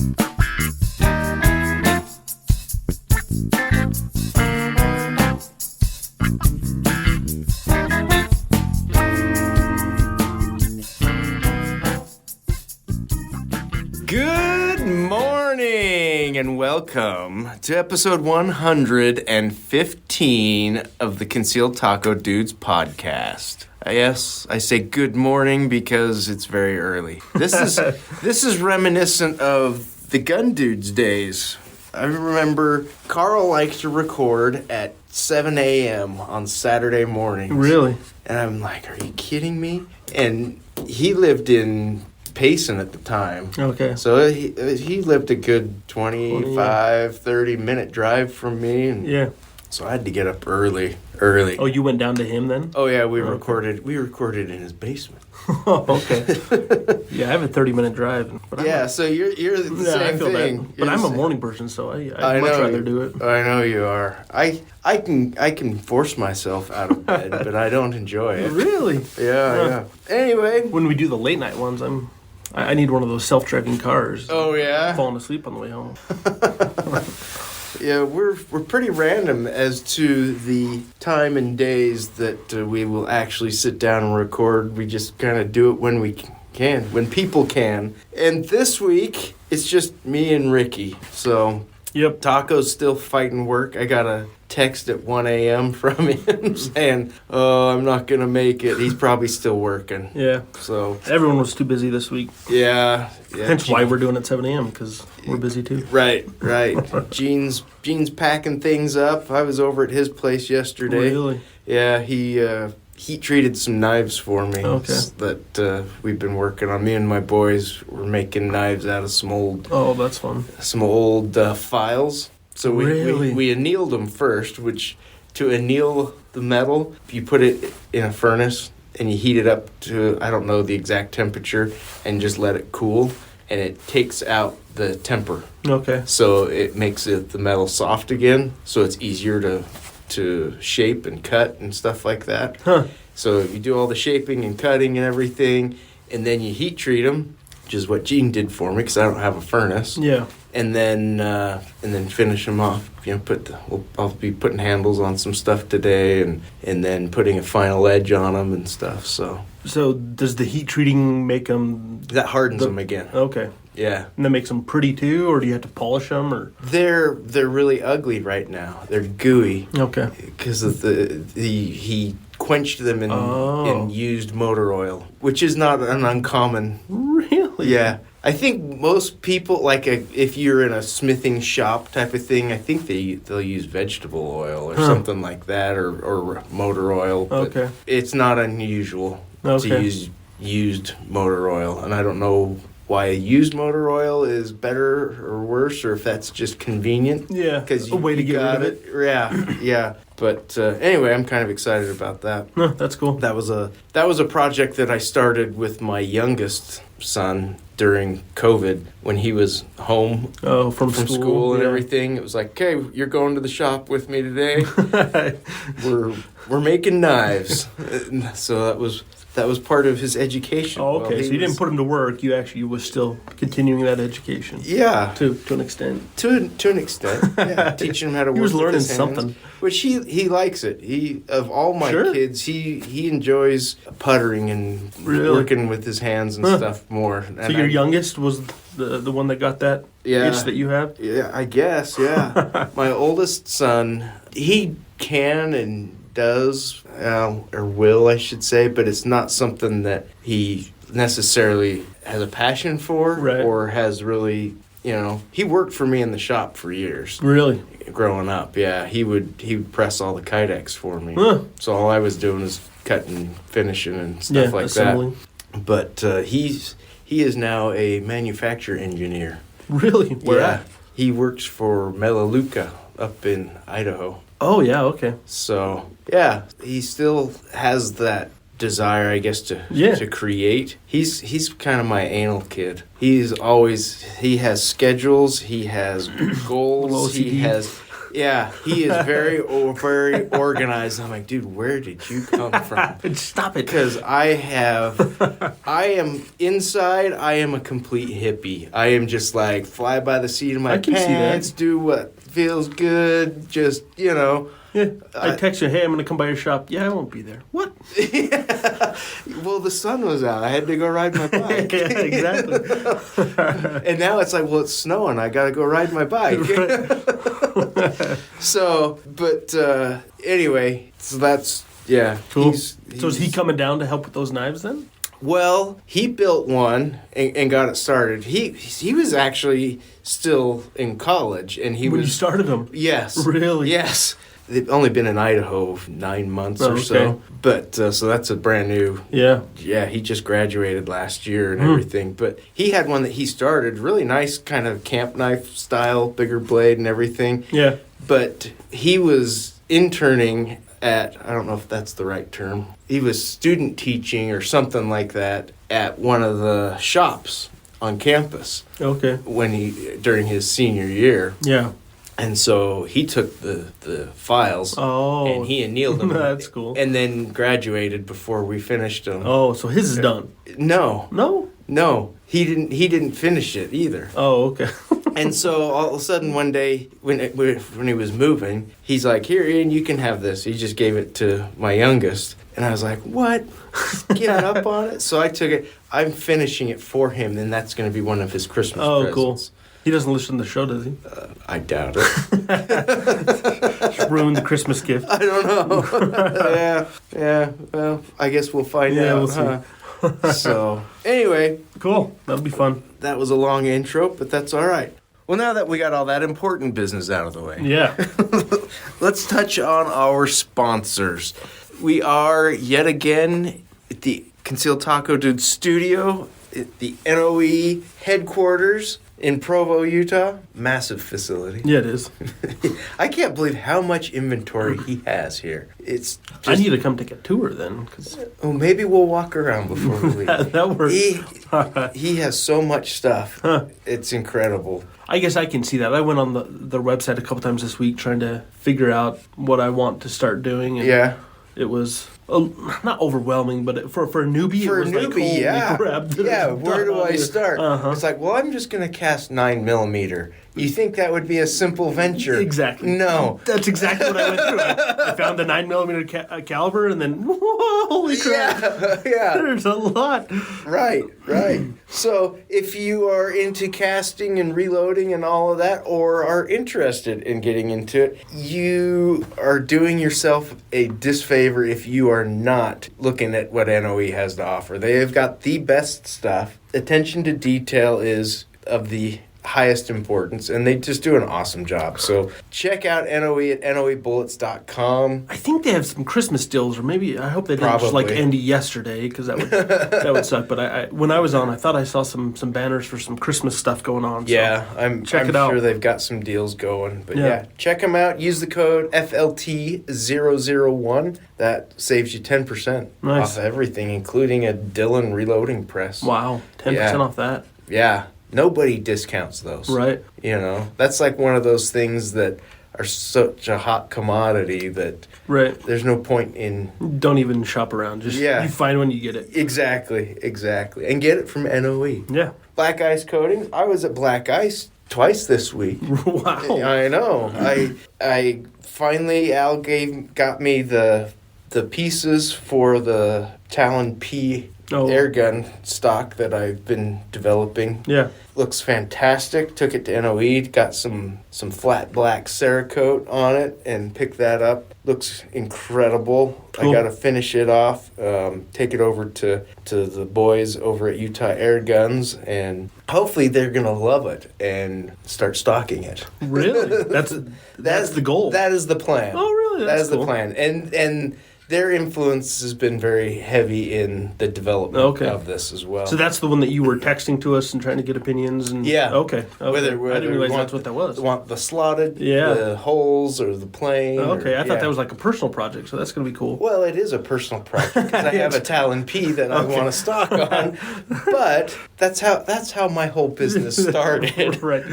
Good morning and welcome to episode 115 of the Concealed Taco Dudes podcast. Yes, I say good morning because it's very early. This is reminiscent of the Gun Dudes days. I remember Carl liked to record at 7 a.m. on Saturday mornings. Really? And I'm like, are you kidding me? And he lived in Payson at the time. Okay. So he lived a good 25, 30-minute drive from me. And yeah. So I had to get up early. Oh, you went down to him then? Oh, yeah, we recorded in his basement. Oh, okay. Yeah, I have a 30-minute drive. But so you're the same thing. But I'm a morning person, so I'd much rather do it. I know you are. I can force myself out of bed, but I don't enjoy it. Really? Yeah. Anyway. When we do the late night ones, I need one of those self-driving cars. Oh, yeah? I'm falling asleep on the way home. Yeah, we're pretty random as to the time and days that we will actually sit down and record. We just kind of do it when we can, when people can. And this week, it's just me and Ricky. So, yep. Taco's still fighting work. I got a text at 1 a.m. from him saying, oh, I'm not going to make it. He's probably still working. Yeah. So everyone was too busy this week. Yeah. Hence why we're doing it at 7 a.m. because we're busy too. Right. Gene's packing things up. I was over at his place yesterday. Really? Yeah, he heat treated some knives for me. Okay. That we've been working on. Me and my boys were making knives out of some old. Oh, that's fun. Some old files. So we annealed them first, which to anneal the metal, you put it in a furnace and you heat it up to, I don't know the exact temperature, and just let it cool, and it takes out the temper. Okay. So it makes the metal soft again, so it's easier to shape and cut and stuff like that. Huh. So you do all the shaping and cutting and everything, and then you heat treat them, which is what Gene did for me because I don't have a furnace. Yeah. And then finish them off. I'll be putting handles on some stuff today, and then putting a final edge on them and stuff. So does the heat treating make them? That hardens them again. Okay. Yeah. And that makes them pretty too, or do you have to polish them, or? They're really ugly right now. They're gooey. Okay. Because of he quenched them in used motor oil, which is not an uncommon. Really? Yeah. I think most people, like if you're in a smithing shop type of thing, I think they'll use vegetable oil or something like that, or motor oil. But okay. It's not unusual to use used motor oil, and I don't know why used motor oil is better or worse, or if that's just convenient. Yeah, because a way to get rid of it. Yeah. But anyway, I'm kind of excited about that. No, that's cool. That was a project that I started with my youngest son during COVID when he was home from school and everything. It was like, okay, you're going to the shop with me today. we're making knives. So that was part of his education. Oh, okay. So you didn't put him to work. You was still continuing that education. Yeah. To an extent. To an extent. Yeah. Teaching him how to work. He was learning with his hands, something. Which he likes it. Of all my kids, he enjoys puttering and working with his hands and stuff more. And so your youngest was the one that got that itch that you have? Yeah, I guess, yeah. My oldest son, he can and does, or will, I should say, but it's not something that he necessarily has a passion for or has really, he worked for me in the shop for years. Really? Growing up, yeah. He would press all the kydex for me. Huh. So all I was doing was cutting, finishing, and stuff like assembling. That. But he is now a manufacturer engineer. Really? Where at? He works for Melaleuca up in Idaho. Oh, yeah, okay. So, yeah, he still has that desire, I guess, to create. He's kind of my anal kid. He has schedules, he has goals, he has Yeah, he is very organized. I'm like, dude, where did you come from? Stop it. Because I am inside, I am a complete hippie. I am just like, fly by the seat of my pants, do what feels good, just, Yeah, I text you, hey, I'm going to come by your shop. Yeah, I won't be there. What? Yeah. Well, the sun was out. I had to go ride my bike. Yeah, exactly. And now it's like, well, it's snowing. I got to go ride my bike. So, but anyway, so that's, yeah. Cool. So is he coming down to help with those knives then? Well, he built one and got it started. He was actually still in college, and when you started them? Yes. Really? Yes. They've only been in Idaho 9 months or so. But, so that's a brand new... Yeah. Yeah, he just graduated last year and everything. But he had one that he started, really nice kind of camp knife style, bigger blade and everything. Yeah. But he was interning at, I don't know if that's the right term, he was student teaching or something like that at one of the shops on campus. Okay. During his senior year. Yeah. And so he took the files and he annealed them. That's cool. And then graduated before we finished them. Oh, so his is done. No. No? He didn't finish it either. Oh, okay. And so all of a sudden one day when he was moving, he's like, "Here, Ian, you can have this." He just gave it to my youngest. And I was like, "What? Giving up on it?" So I took it. I'm finishing it for him, and that's going to be one of his Christmas presents. Oh, cool. He doesn't listen to the show, does he? I doubt it. Just ruined the Christmas gift. I don't know. Yeah. Well, I guess we'll find out. We'll see. So, anyway. Cool. That'll be fun. That was a long intro, but that's all right. Well, now that we got all that important business out of the way. Yeah. Let's touch on our sponsors. We are, yet again, at the Concealed Taco Dude studio, at the NOE headquarters in Provo, Utah. Massive facility. Yeah, it is. I can't believe how much inventory he has here. It's just, I need to come take a tour then. Oh, maybe we'll walk around before we leave. That works. He has so much stuff. Huh. It's incredible. I guess I can see that. I went on the website a couple times this week trying to figure out what I want to start doing. And yeah. It was not overwhelming, but for a newbie, for it was a newbie, like, holy yeah. crap. Yeah, where do I start? Uh-huh. It's like, well, I'm just going to cast 9mm. You think that would be a simple venture? Exactly. No. That's exactly what I went through. I found the 9mm caliber, and then, holy crap. Yeah. There's a lot. Right. So if you are into casting and reloading and all of that, or are interested in getting into it, you are doing yourself a disfavor if you are not looking at what NOE has to offer. They have got the best stuff. Attention to detail is of the highest importance, and they just do an awesome job. So check out NOE at noebullets.com. I think they have some Christmas deals, or maybe I hope they didn't Probably. just like end yesterday, because that would suck. But I when I was on, I thought I saw some banners for some Christmas stuff going on. Yeah, so I'm sure they've got some deals going. But yeah, check them out. Use the code FLT001. That saves you 10% off everything, including a Dillon reloading press. Wow, 10% off that. Yeah. Nobody discounts those. Right. That's like one of those things that are such a hot commodity that there's no point in... Don't even shop around. Just you find one, you get it. Exactly. And get it from NOE. Yeah. Black Ice Coating. I was at Black Ice twice this week. Wow. I know. I finally, Al got me the pieces for the Talon P air gun stock that I've been developing. Yeah. Looks fantastic. Took it to NOE. Got some flat black Cerakote on it and picked that up. Looks incredible. Cool. I got to finish it off. Take it over to the boys over at Utah Air Guns, and hopefully they're going to love it and start stocking it. Really? That's the goal. That is the plan. Oh, really? That is cool. the plan. And their influence has been very heavy in the development of this as well. So that's the one that you were texting to us and trying to get opinions and Okay. Whether I didn't realize that's what that was. Want the slotted, the holes, or the plain. Okay, I thought that was like a personal project, so that's going to be cool. Well, it is a personal project because I have a Talon P that I want to stock on. But that's how my whole business started. Right.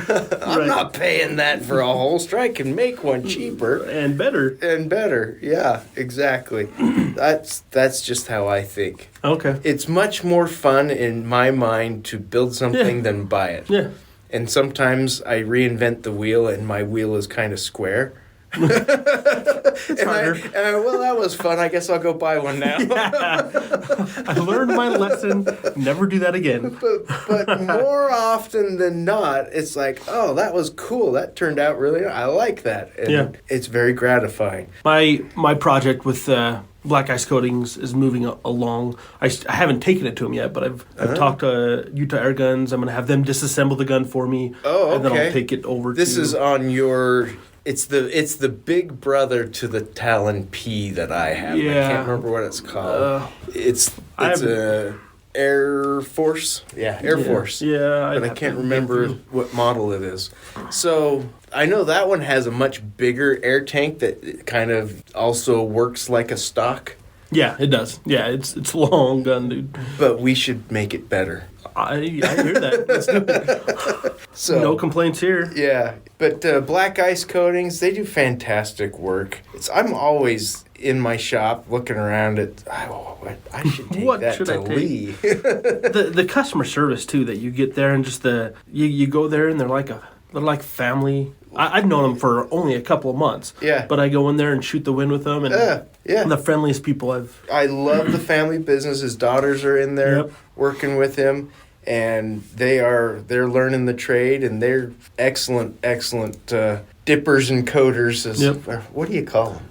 I'm not paying that for a holster. I can make one cheaper and better. Yeah, exactly. That's just how I think. Okay. It's much more fun in my mind to build something than buy it. Yeah. And sometimes I reinvent the wheel and my wheel is kind of square. It's harder. Well, that was fun. I guess I'll go buy one now. I learned my lesson. Never do that again. But more often than not, it's like, oh, that was cool. That turned out really nice. I like that. And it's very gratifying. My project with Black Ice Coatings is moving along. I haven't taken it to them yet, but I've talked to Utah Air Guns. I'm going to have them disassemble the gun for me. Oh, okay. And then I'll take it over This is on your... It's the big brother to the Talon P that I have. Yeah. I can't remember what it's called. It's a Air Force. Yeah, Air Force. Yeah. But I can't remember what model it is. So I know that one has a much bigger air tank that kind of also works like a stock. Yeah, it does. Yeah, it's a long gun, dude. But we should make it better. I hear that. Let's do it. So, no complaints here. Yeah, but Black Ice Coatings, they do fantastic work. I'm always in my shop looking around at, I should take that to Lee. The customer service, too, that you get there and just you go there and they're like family. I've known them for only a couple of months. Yeah. But I go in there and shoot the wind with them. And the friendliest people I love the family business. His daughters are in there working with him. And they're learning the trade. And they're excellent dippers and coaters. What do you call them?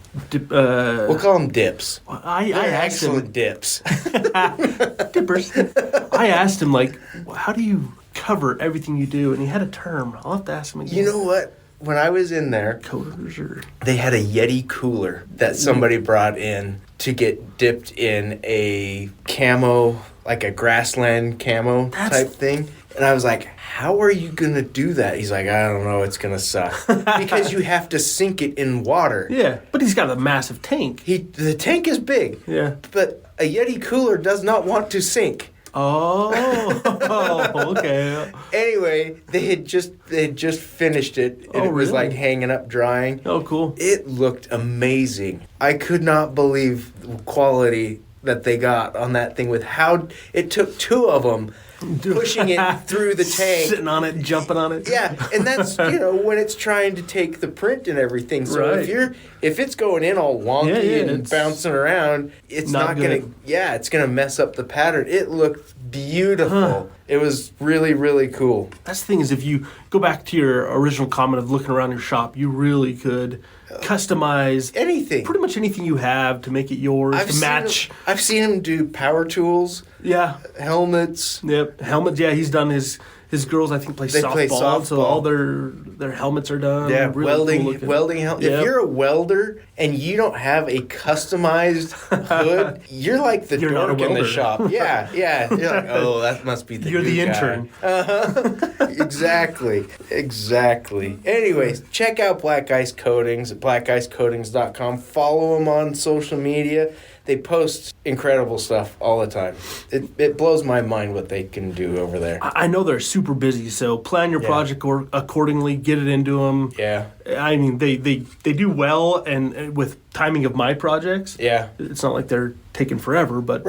We'll call them dips. I asked him. Excellent dips. Dippers. I asked him, how do you cover everything you do? And he had a term. I'll have to ask him again. You know what? When I was in there, they had a Yeti cooler that somebody brought in to get dipped in a camo, like a grassland camo type thing. And I was like, how are you going to do that? He's like, I don't know. It's going to suck. Because you have to sink it in water. Yeah, but he's got a massive tank. The tank is big. Yeah. But a Yeti cooler does not want to sink. Oh, okay. Anyway, they had just finished it, and it was like hanging up drying. Oh, cool. It looked amazing. I could not believe the quality that they got on that thing with how it took two of them pushing it through the tank. Sitting on it, jumping on it. Yeah, and that's, when it's trying to take the print and everything. So if it's going in all wonky and bouncing around, it's not going to, it's going to mess up the pattern. It looked beautiful. It was really, really cool. That's the thing is if you go back to your original comment of looking around your shop, you really could customize anything. Pretty much anything you have to make it yours, to match. I've seen him do power tools. Yeah. Helmets. Yep. Helmets. Yeah, he's done his girls, I think, play softball. So all their helmets are done. Yeah, really welding helmet. Yep. If you're a welder and you don't have a customized hood, you're like the dork in the shop. Yeah. You're like, oh, that must be the You're the intern. Exactly. Anyways, check out Black Ice Coatings at blackicecoatings.com. Follow them on social media. They post incredible stuff all the time. It blows my mind what they can do over there. I know they're super busy, so plan your project accordingly. Get it into them. Yeah. I mean, they do well, and with timing of my projects, it's not like they're taking forever. But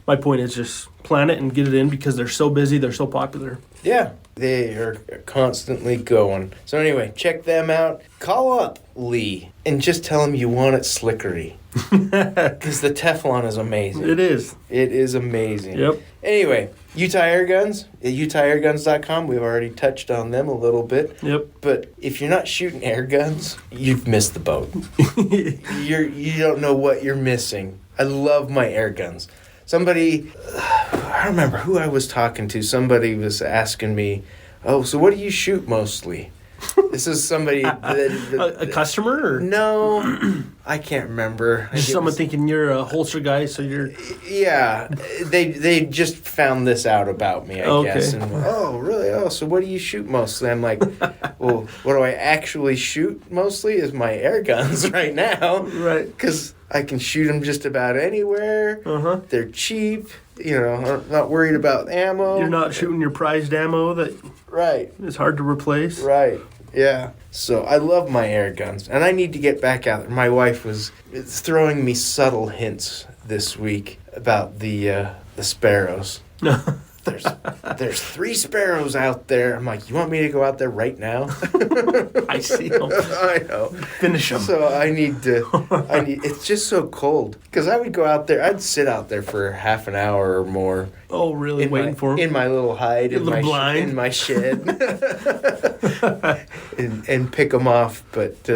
my point is just plan it and get it in because they're so busy, they're so popular. Yeah, they are constantly going. So anyway, check them out. Call up Lee and just tell him you want it slickery. Because the Teflon is amazing. It is. It is amazing. Yep. Anyway, Utah Air Guns at utahairguns.com. We've already touched on them a little bit. Yep. But if you're not shooting air guns, you've missed the boat. You don't know what you're missing. I love my air guns. Somebody, I don't remember who I was talking to. Somebody was asking me, oh, so what do you shoot mostly? This is somebody a customer? Or? No, I can't remember. Just someone thinking you're a holster guy, so you're... Yeah, they just found this out about me, I guess. And, oh, really? Oh, so what do you shoot mostly? I'm like, well, what do I actually shoot mostly is my air guns right now. Right. Because I can shoot them just about anywhere. They're cheap. You know, I'm not worried about ammo. You're not shooting your prized ammo that is hard to replace. Right. Yeah. So I love my air guns, and I need to get back out there. My wife was throwing me subtle hints this week about the sparrows. There's 3 sparrows out there. I'm like, you want me to go out there right now? I see them. I know. Finish them. So it's just so cold. Because I would go out there, I'd sit out there for half an hour or more. Oh, really? Waiting for them? In my little hide, in my shed. and pick them off. But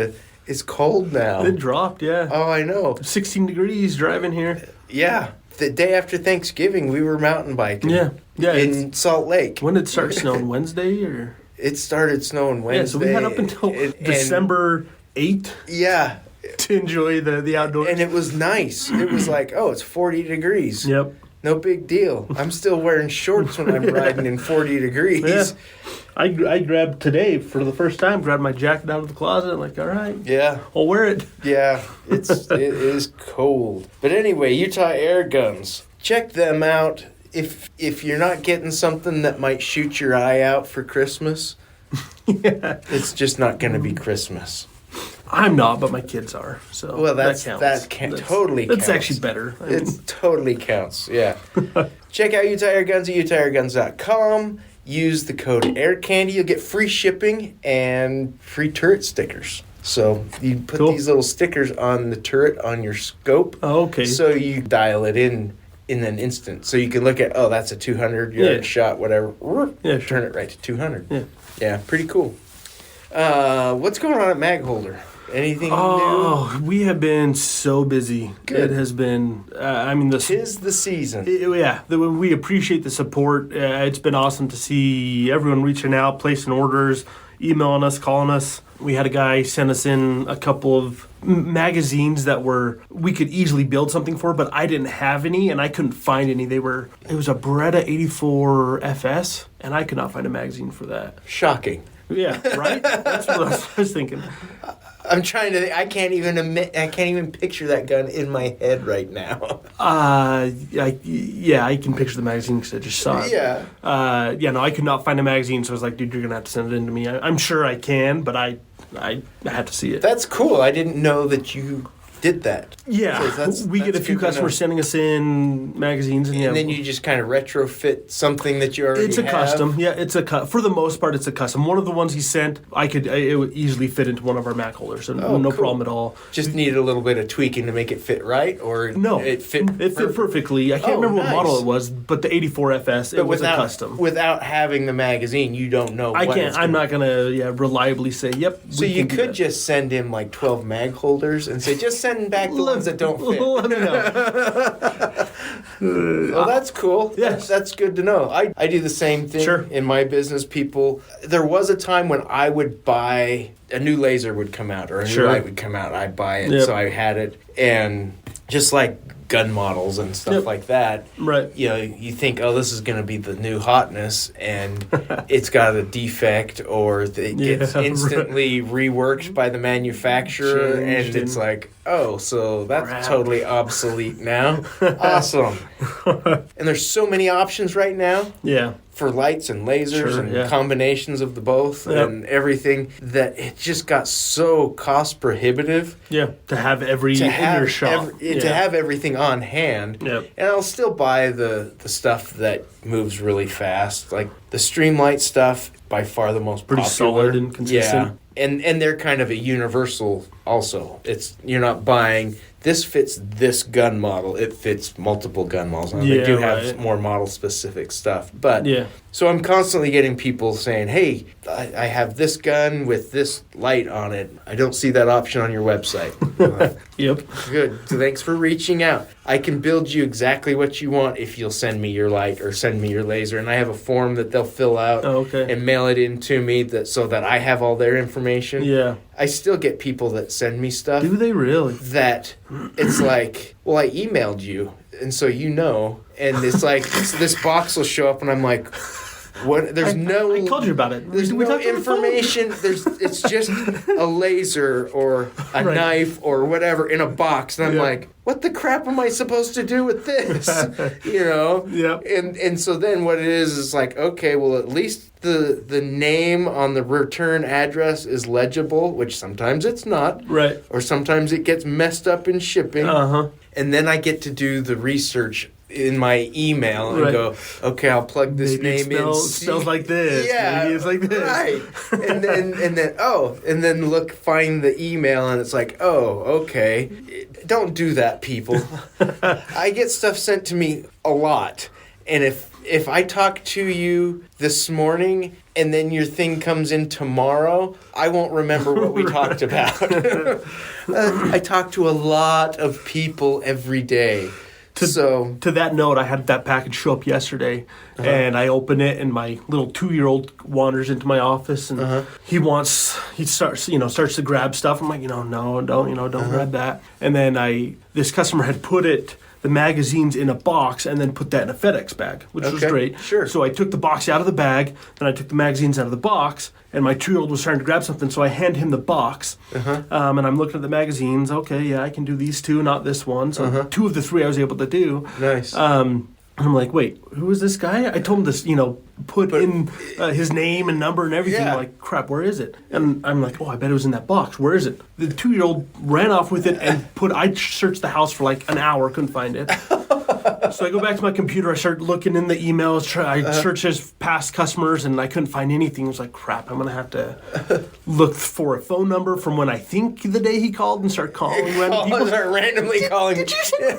it's cold now. It dropped, yeah. Oh, I know. 16 degrees driving here. Yeah. The day after Thanksgiving, we were mountain biking. Yeah. In Salt Lake. When did it start snowing? Wednesday or? It started snowing Wednesday. Yeah, so we had up until December 8th. Yeah. To enjoy the outdoors. And it was nice. It was like, oh, it's 40 degrees. Yep. No big deal. I'm still wearing shorts when I'm riding in 40 degrees. Yeah. I grabbed today for the first time, grabbed my jacket out of the closet. I'm like, all right. Yeah. I'll wear it. Yeah. It is cold. But anyway, Utah Air Guns. Check them out. If you're not getting something that might shoot your eye out for Christmas, it's just not going to be Christmas. I'm not, but my kids are. So that counts. Totally counts. That's actually better. It totally counts, yeah. Check out Utah Air Guns at utahairguns.com. Use the code AIRCANDY. You'll get free shipping and free turret stickers. So you put these little stickers on the turret on your scope. Oh, okay. So you dial it in an instant. So you can look at, oh, that's a 200-yard shot, whatever. Yeah, turn it right to 200. Yeah. Yeah, pretty cool. What's going on at Mag-Holder? Anything new? Oh, we have been so busy. Good. It has been, Tis the season. We appreciate the support. It's been awesome to see everyone reaching out, placing orders, emailing us, calling us. We had a guy send us in a couple of magazines that we could easily build something for, but I didn't have any and I couldn't find any. It was a Beretta 84 FS, and I could not find a magazine for that. Shocking. Yeah, right? That's what I was thinking. I'm trying to. I can't even picture that gun in my head right now. I can picture the magazine because I just saw it. Yeah. I could not find a magazine, so I was like, dude, you're gonna have to send it in to me. I'm sure I can, but I had to see it. That's cool. I didn't know that you did that. Yeah, we get a few customers sending us in magazines, and then you just kind of retrofit something that you already have. It's a custom. Yeah, for the most part, it's a custom. One of the ones he sent, it would easily fit into one of our Mac holders, so no problem at all. Just needed a little bit of tweaking to make it fit right, or no, it fit perfectly. I can't remember what model it was, but the 84 FS, it was a custom. Without having the magazine, you don't know. I'm not gonna reliably say yep. So you could just send him like 12 mag holders and say, just send back the ones that don't fit. Let me know. Well, that's cool. Yes. That's good to know. I do the same thing in my business. There was a time when I would buy, a new laser would come out or a new light would come out. I'd buy it, so I had it. And just like gun models and stuff like that, right? You think, oh, this is going to be the new hotness, and it's got a defect, or it gets instantly reworked by the manufacturer, and it's like, oh, so that's totally obsolete now. Awesome. And there's so many options right now. Yeah. For lights and lasers and combinations of the both and everything, that it just got so cost prohibitive. Yeah, to have in your shop. To have everything on hand. Yep. And I'll still buy the stuff that moves really fast. Like the Streamlight stuff, by far the most pretty popular. Solid and consistent. Yeah. And they're kind of a universal also. You're not buying, this fits this gun model. It fits multiple gun models. Now, they do have more model-specific stuff. But So I'm constantly getting people saying, hey, I have this gun with this light on it. I don't see that option on your website. Yep. Good. Thanks for reaching out. I can build you exactly what you want if you'll send me your light or send me your laser. And I have a form that they'll fill out and mail it in to me so that I have all their information. Yeah. I still get people that send me stuff. Do they really? That it's like, well, I emailed you, and so you know. And it's like, this box will show up, and I'm like, what? There's I told you about it. There's no information. It's just a laser or a knife or whatever in a box, and I'm like, what the crap am I supposed to do with this? You know? Yeah. And so then what it is like, okay, well, at least the name on the return address is legible, which sometimes it's not. Right. Or sometimes it gets messed up in shipping. Uh-huh. And then I get to do the research in my email and go, okay, I'll plug this name in. Smells like this. Yeah, maybe it's like this. Right. and then find the email, and it's like, oh, okay. Don't do that, people. I get stuff sent to me a lot, and if I talk to you this morning and then your thing comes in tomorrow, I won't remember what we talked about. I talk to a lot of people every day. To that note, I had that package show up yesterday, and I open it, and my little 2-year-old wanders into my office, and he starts to grab stuff. I'm like, no, don't grab that. And then this customer had put the magazines in a box and then put that in a FedEx bag, which was great. Sure. So I took the box out of the bag, then I took the magazines out of the box, and my 2-year-old was starting to grab something, so I hand him the box, and I'm looking at the magazines. Okay, yeah, I can do these 2, not this one. So 2 of the 3 I was able to do. Nice. And I'm like, wait, who is this guy? I told him this, put in his name and number and everything. Yeah. I'm like, crap, where is it? And I'm like, oh, I bet it was in that box. Where is it? The 2-year-old ran off with it and I searched the house for like an hour, couldn't find it. So I go back to my computer, I start looking in the emails, I search his past customers, and I couldn't find anything. I was like, crap, I'm going to have to look for a phone number from when I think the day he called and start calling random people. Start randomly calling. Did you say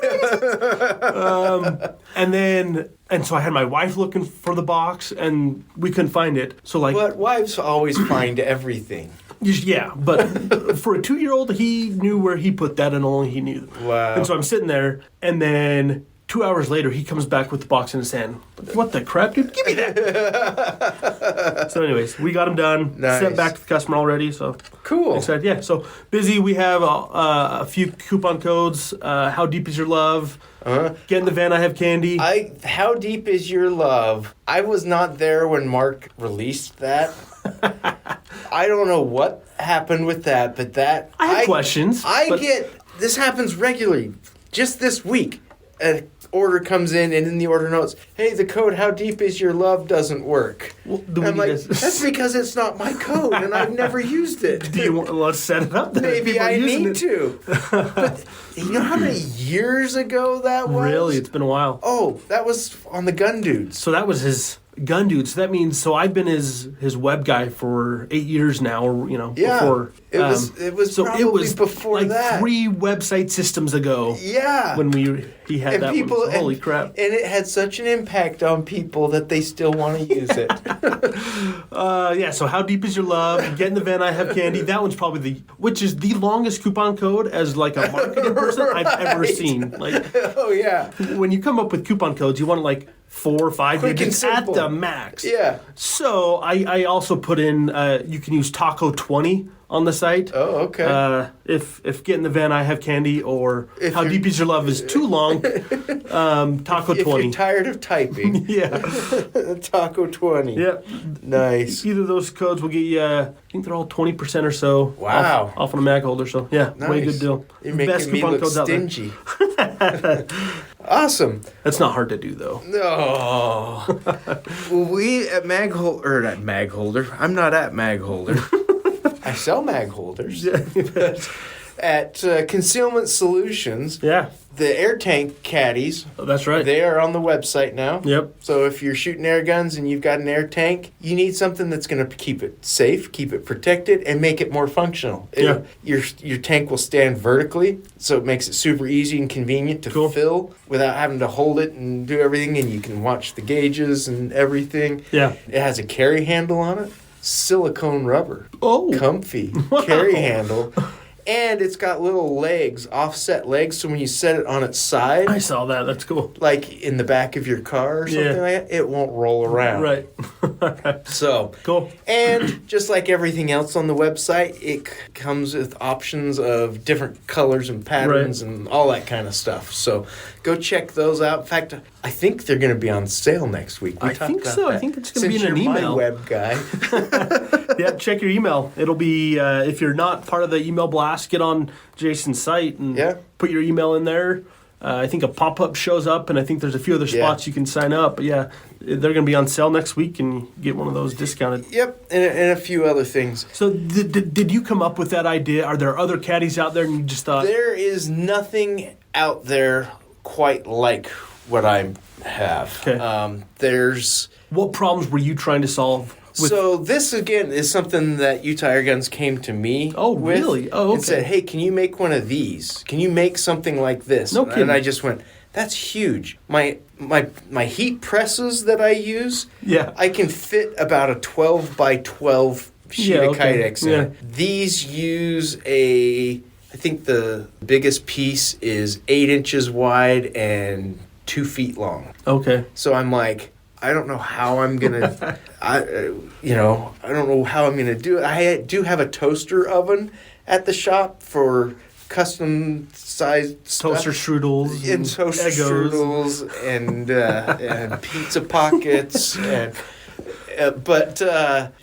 And so I had my wife looking for the box, and we couldn't find it. So But wives always find everything. Yeah, but for a 2-year-old, he knew where he put that, and only he knew. Wow. And so I'm sitting there, and then 2 hours later, he comes back with the box in his hand. What the crap, dude? Give me that. So anyways, we got him done. Nice. Sent back to the customer already, so. Cool. Excited. Yeah, so busy. We have a few coupon codes. How deep is your love? Get in the van, I have candy. How deep is your love? I was not there when Mark released that. I don't know what happened with that, but that... I have questions. This happens regularly. Just this week, an order comes in, and in the order notes, hey, the code "How deep is your love" doesn't work. Well, I'm like, that's because it's not my code, and I've never used it. Do you want to set it up? Maybe I need to. But you know how many years ago that was? Really? It's been a while. Oh, that was on the Gun Dudes. So that was his Gun Dude. So that means, I've been his web guy for 8 years now, or before. It was probably before like that. 3 website systems ago. Yeah. When he had that one. So holy crap. And it had such an impact on people that they still want to use it. So How Deep Is Your Love? Get in the van, I have candy. That one's probably which is the longest coupon code as like a marketing person I've ever seen. Like, oh yeah. When you come up with coupon codes, you want like 4 or 5 digits at the max. Yeah. So I also put in you can use Taco 20 on the site. Oh, okay. If Get in the Van, I have candy, or How Deep Is Your Love is too long, Taco 20. If you're tired of typing. Yeah. Taco 20. Yeah. Nice. Either of those codes will get you, I think they're all 20% or so. Wow. Off on a mag holder. So, yeah, nice. way good deal. You're making Best me coupon look codes stingy. Awesome. That's not hard to do, though. No. Well, we at Mag Holder, not Mag Holder. I'm not at Mag Holder. I sell mag holders. at Concealment Solutions. Yeah. The air tank caddies, Oh, that's right. they are on the website now. Yep. So if you're shooting air guns and you've got an air tank, you need something that's going to keep it safe, keep it protected, and make it more functional. Yeah. Your tank will stand vertically, so it makes it super easy and convenient to fill without having to hold it and do everything, and you can watch the gauges and everything. Yeah. It has a carry handle on it, silicone rubber. Oh. Comfy carry handle. And it's got little legs, offset legs, so when you set it on its side, I saw that. That's cool. like in the back of your car or something like that, it won't roll around. Right. So, cool. And just like everything else on the website, it comes with options of different colors and patterns and all that kind of stuff. So go check those out. In fact, I think they're going to be on sale next week. I think so. I think it's going to be in an email. My web guy. Yeah, check your email. It'll be, if you're not part of the email blast, get on Jason's site and put your email in there. I think a pop-up shows up, and I think there's a few other spots you can sign up. But yeah, they're going to be on sale next week, and you get one of those discounted. Yep, and a few other things. So did you come up with that idea? Are there other caddies out there, and you just thought? There is nothing out there quite like what I have. Okay. There's... What problems were you trying to solve? So this, again, is something that Utah Air Guns came to me with. Really? Oh, okay. And said, hey, can you make one of these? Can you make something like this? No kidding. And I just went, that's huge. My heat presses that I use, I can fit about a 12 by 12 sheet of Kydex in it. These use I think the biggest piece is 8 inches wide and 2 feet long. Okay. So I'm like, I don't know how I'm gonna, I don't know how I'm gonna do it. I do have a toaster oven at the shop for custom sized toaster strudels and toaster strudels and pizza pockets but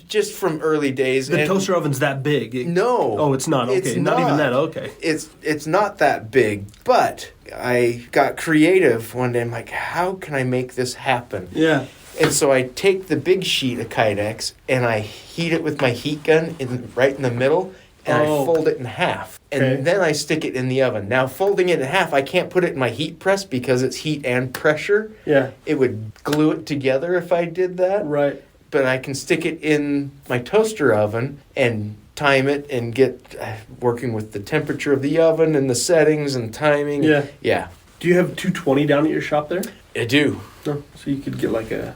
just from early days. The toaster oven's that big? No. Oh, it's not. Okay, it's not even that. Okay. It's not that big, but I got creative one day. I'm like, how can I make this happen? Yeah. And so I take the big sheet of Kydex and I heat it with my heat gun right in the middle, and I fold it in half. And then I stick it in the oven. Now, folding it in half, I can't put it in my heat press because it's heat and pressure. Yeah. It would glue it together if I did that. Right. But I can stick it in my toaster oven and time it and get working with the temperature of the oven and the settings and timing. Yeah. Yeah. Do you have 220 down at your shop there? I do. No. So you could get like an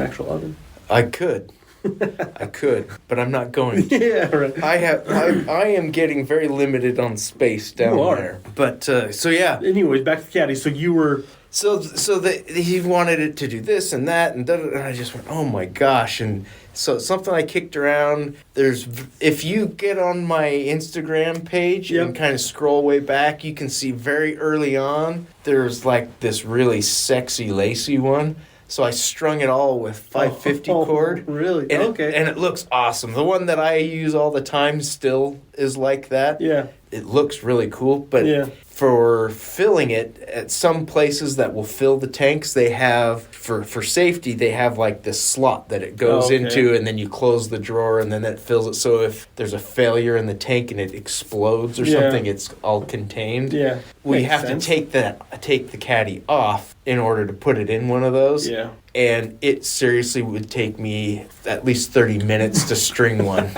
actual oven? I could. I could, but I'm not going to. Yeah, right. I am getting very limited on space down there. But so yeah. Anyways, back to caddy. So you were so he wanted it to do this and that and I just went, oh my gosh. And so something I kicked around. If you get on my Instagram page and kind of scroll way back, you can see very early on there's like this really sexy lacy one. So I strung it all with 550 cord. Really? And and it looks awesome. The one that I use all the time still is like that. Yeah. It looks really cool, but for filling it, at some places that will fill the tanks, they have, for safety, they have like this slot that it goes into, and then you close the drawer, and then that fills it. So if there's a failure in the tank and it explodes or something, it's all contained. Yeah. We have to take the caddy off in order to put it in one of those. Yeah. And it seriously would take me at least 30 minutes to string one.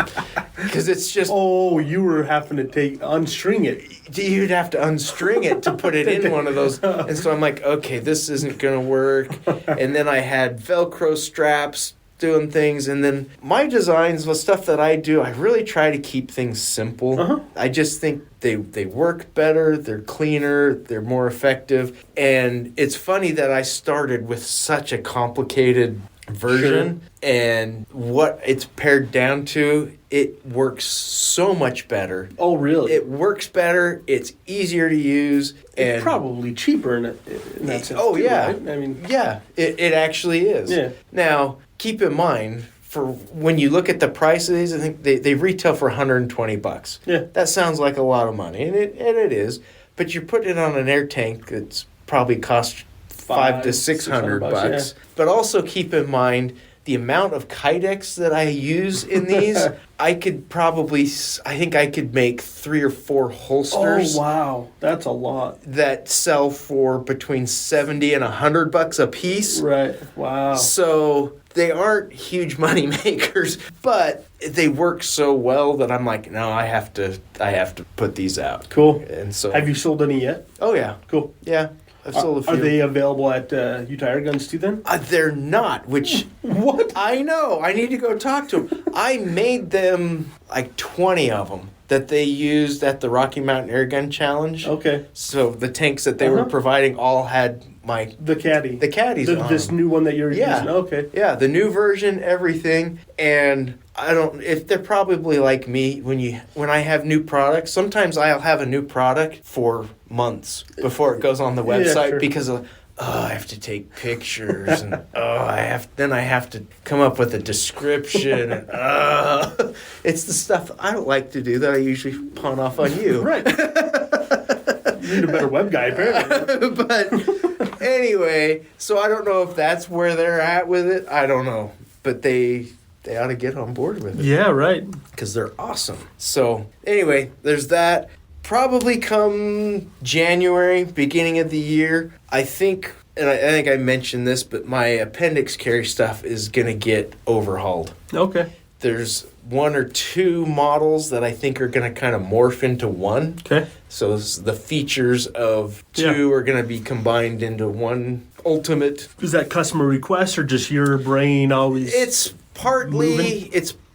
Because it's just... Oh, you were having to unstring it. You'd have to unstring it to put it in one of those. And so I'm like, okay, this isn't going to work. And then I had Velcro straps doing things. And then my designs, the stuff that I do, I really try to keep things simple. I just think they work better, they're cleaner, they're more effective. And it's funny that I started with such a complicated version, and what it's pared down to, it works so much better. Oh, really? It works better, it's easier to use, and it's probably cheaper in that sense. Oh, too, yeah. Right? I mean, yeah, it actually is. Yeah. Now, keep in mind, for when you look at the price of these, I think they retail for $120. Yeah. That sounds like a lot of money, and it is. But you're putting it on an air tank that's probably cost $500 to $600 bucks. Yeah. But also keep in mind the amount of Kydex that I use in these, I think I could make 3 or 4 holsters. Oh, wow. That's a lot. That sell for between $70 and $100 a piece. Right. Wow. So they aren't huge money makers, but they work so well that I'm like, no, I have to put these out. Cool. And so, have you sold any yet? Oh yeah, cool. Yeah, I've sold a few. Are they available at Utah Air Guns too? Then they're not. Which what? I know. I need to go talk to them. I made them like 20 of them that they used at the Rocky Mountain Air Gun Challenge. Okay. So the tanks that they were providing all had the caddies on this new one that you're using. Okay. Yeah, the new version, everything. And I don't, if they're probably like me, when I have new products, sometimes I'll have a new product for months before it goes on the website because of, I have to take pictures and I have to come up with a description and it's the stuff I don't like to do that I usually pawn off on you. Right. You need a better web guy, apparently. But anyway, so I don't know if that's where they're at with it. I don't know. But they ought to get on board with it. Yeah, right. Because they're awesome. So anyway, there's that. Probably come January, beginning of the year, I think, and I think I mentioned this, but my appendix carry stuff is going to get overhauled. Okay. There's 1 or 2 models that I think are going to kind of morph into one. Okay. So the features of 2 are going to be combined into one ultimate. Is that customer request or just your brain always? It's partly moving?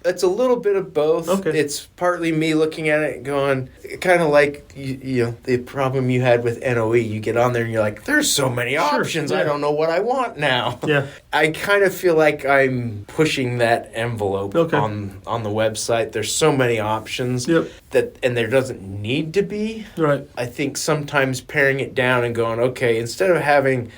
It's a little bit of both. Okay. It's partly me looking at it and going, kind of like you know the problem you had with NOE. You get on there and you're like, there's so many options. Yeah. I don't know what I want now. Yeah. I kind of feel like I'm pushing that envelope on the website. There's so many options and there doesn't need to be. Right. I think sometimes paring it down and going, okay, instead of having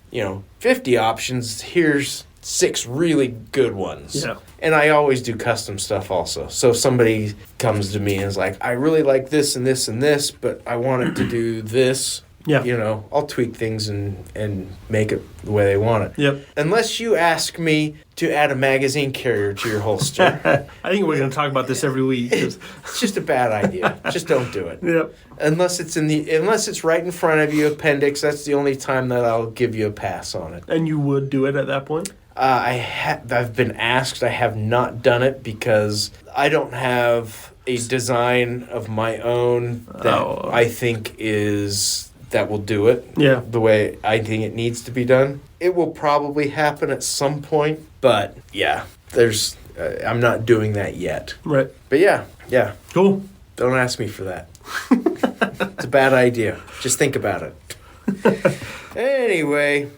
50 options, here's 6 really good ones. Yeah. And I always do custom stuff also. So if somebody comes to me and is like, I really like this and this and this, but I want it to do this. Yeah. I'll tweak things and make it the way they want it. Yep. Unless you ask me to add a magazine carrier to your holster. I think we're going to talk about this every week. It's just a bad idea. Just don't do it. Yep. Unless it's right in front of you, appendix, that's the only time that I'll give you a pass on it. And you would do it at that point? I've been asked. I have not done it because I don't have a design of my own that I think that will do it the way I think it needs to be done. It will probably happen at some point, but I'm not doing that yet. Right. But yeah. Cool. Don't ask me for that. It's a bad idea. Just think about it. Anyway,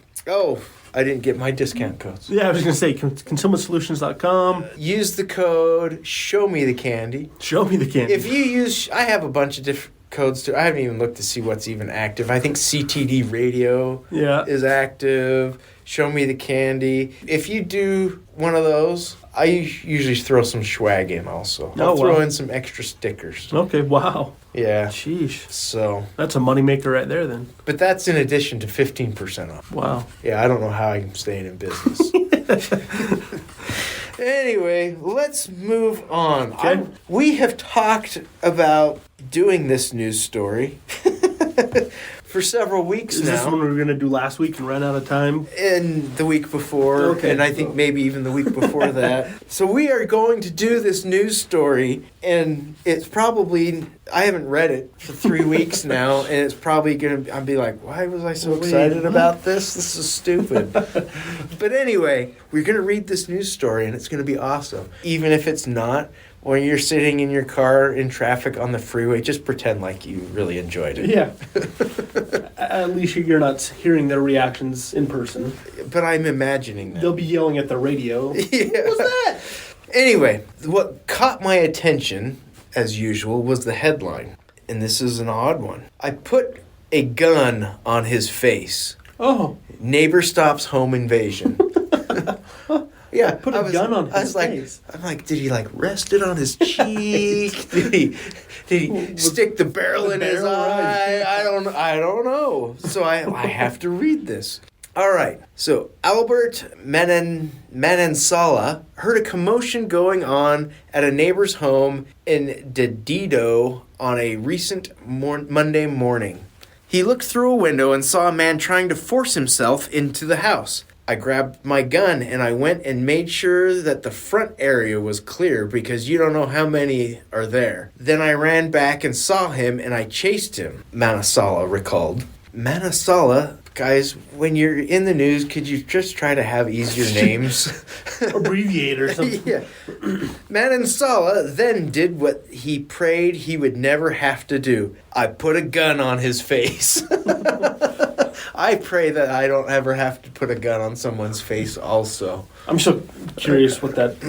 I didn't get my discount codes. Yeah, I was going to say, concealmentsolutions.com. Use the code, show me the candy. Show me the candy. If you use, I have a bunch of different codes too. I haven't even looked to see what's even active. I think CTD radio is active. Show me the candy. If you do one of those, I usually throw some swag in also. I'll throw in some extra stickers. Okay, wow. Yeah. Sheesh. So that's a moneymaker right there then. But that's in addition to 15% off. Wow. Yeah, I don't know how I'm staying in business. Anyway, let's move on. Okay. We have talked about doing this news story for several weeks now. Is this one we were going to do last week and ran out of time? And the week before, and I think maybe even the week before that. So we are going to do this news story, and it's probably, I haven't read it for 3 weeks now, and it's probably going to, I'll be like, why was I so excited about this? This is stupid. But anyway, we're going to read this news story, and it's going to be awesome. Even if it's not, when you're sitting in your car in traffic on the freeway, just pretend like you really enjoyed it. Yeah. At least you're not hearing their reactions in person. But I'm imagining that. They'll be yelling at the radio. Yeah. What was that? Anyway, what caught my attention, as usual, was the headline. And this is an odd one. I put a gun on his face. Oh. Neighbor stops home invasion. Yeah, put a gun on his face. I'm like, did he rest it on his cheek? did he stick the barrel in his eye? I don't know. So I have to read this. All right. So Albert Manansala heard a commotion going on at a neighbor's home in Dededo on a recent Monday morning. He looked through a window and saw a man trying to force himself into the house. I grabbed my gun and I went and made sure that the front area was clear because you don't know how many are there. Then I ran back and saw him and I chased him, Manasala recalled. Manasala, guys, when you're in the news, could you just try to have easier names? Abbreviate or something. Yeah. Manansala then did what he prayed he would never have to do. I put a gun on his face. I pray that I don't ever have to put a gun on someone's face also. I'm so curious what that...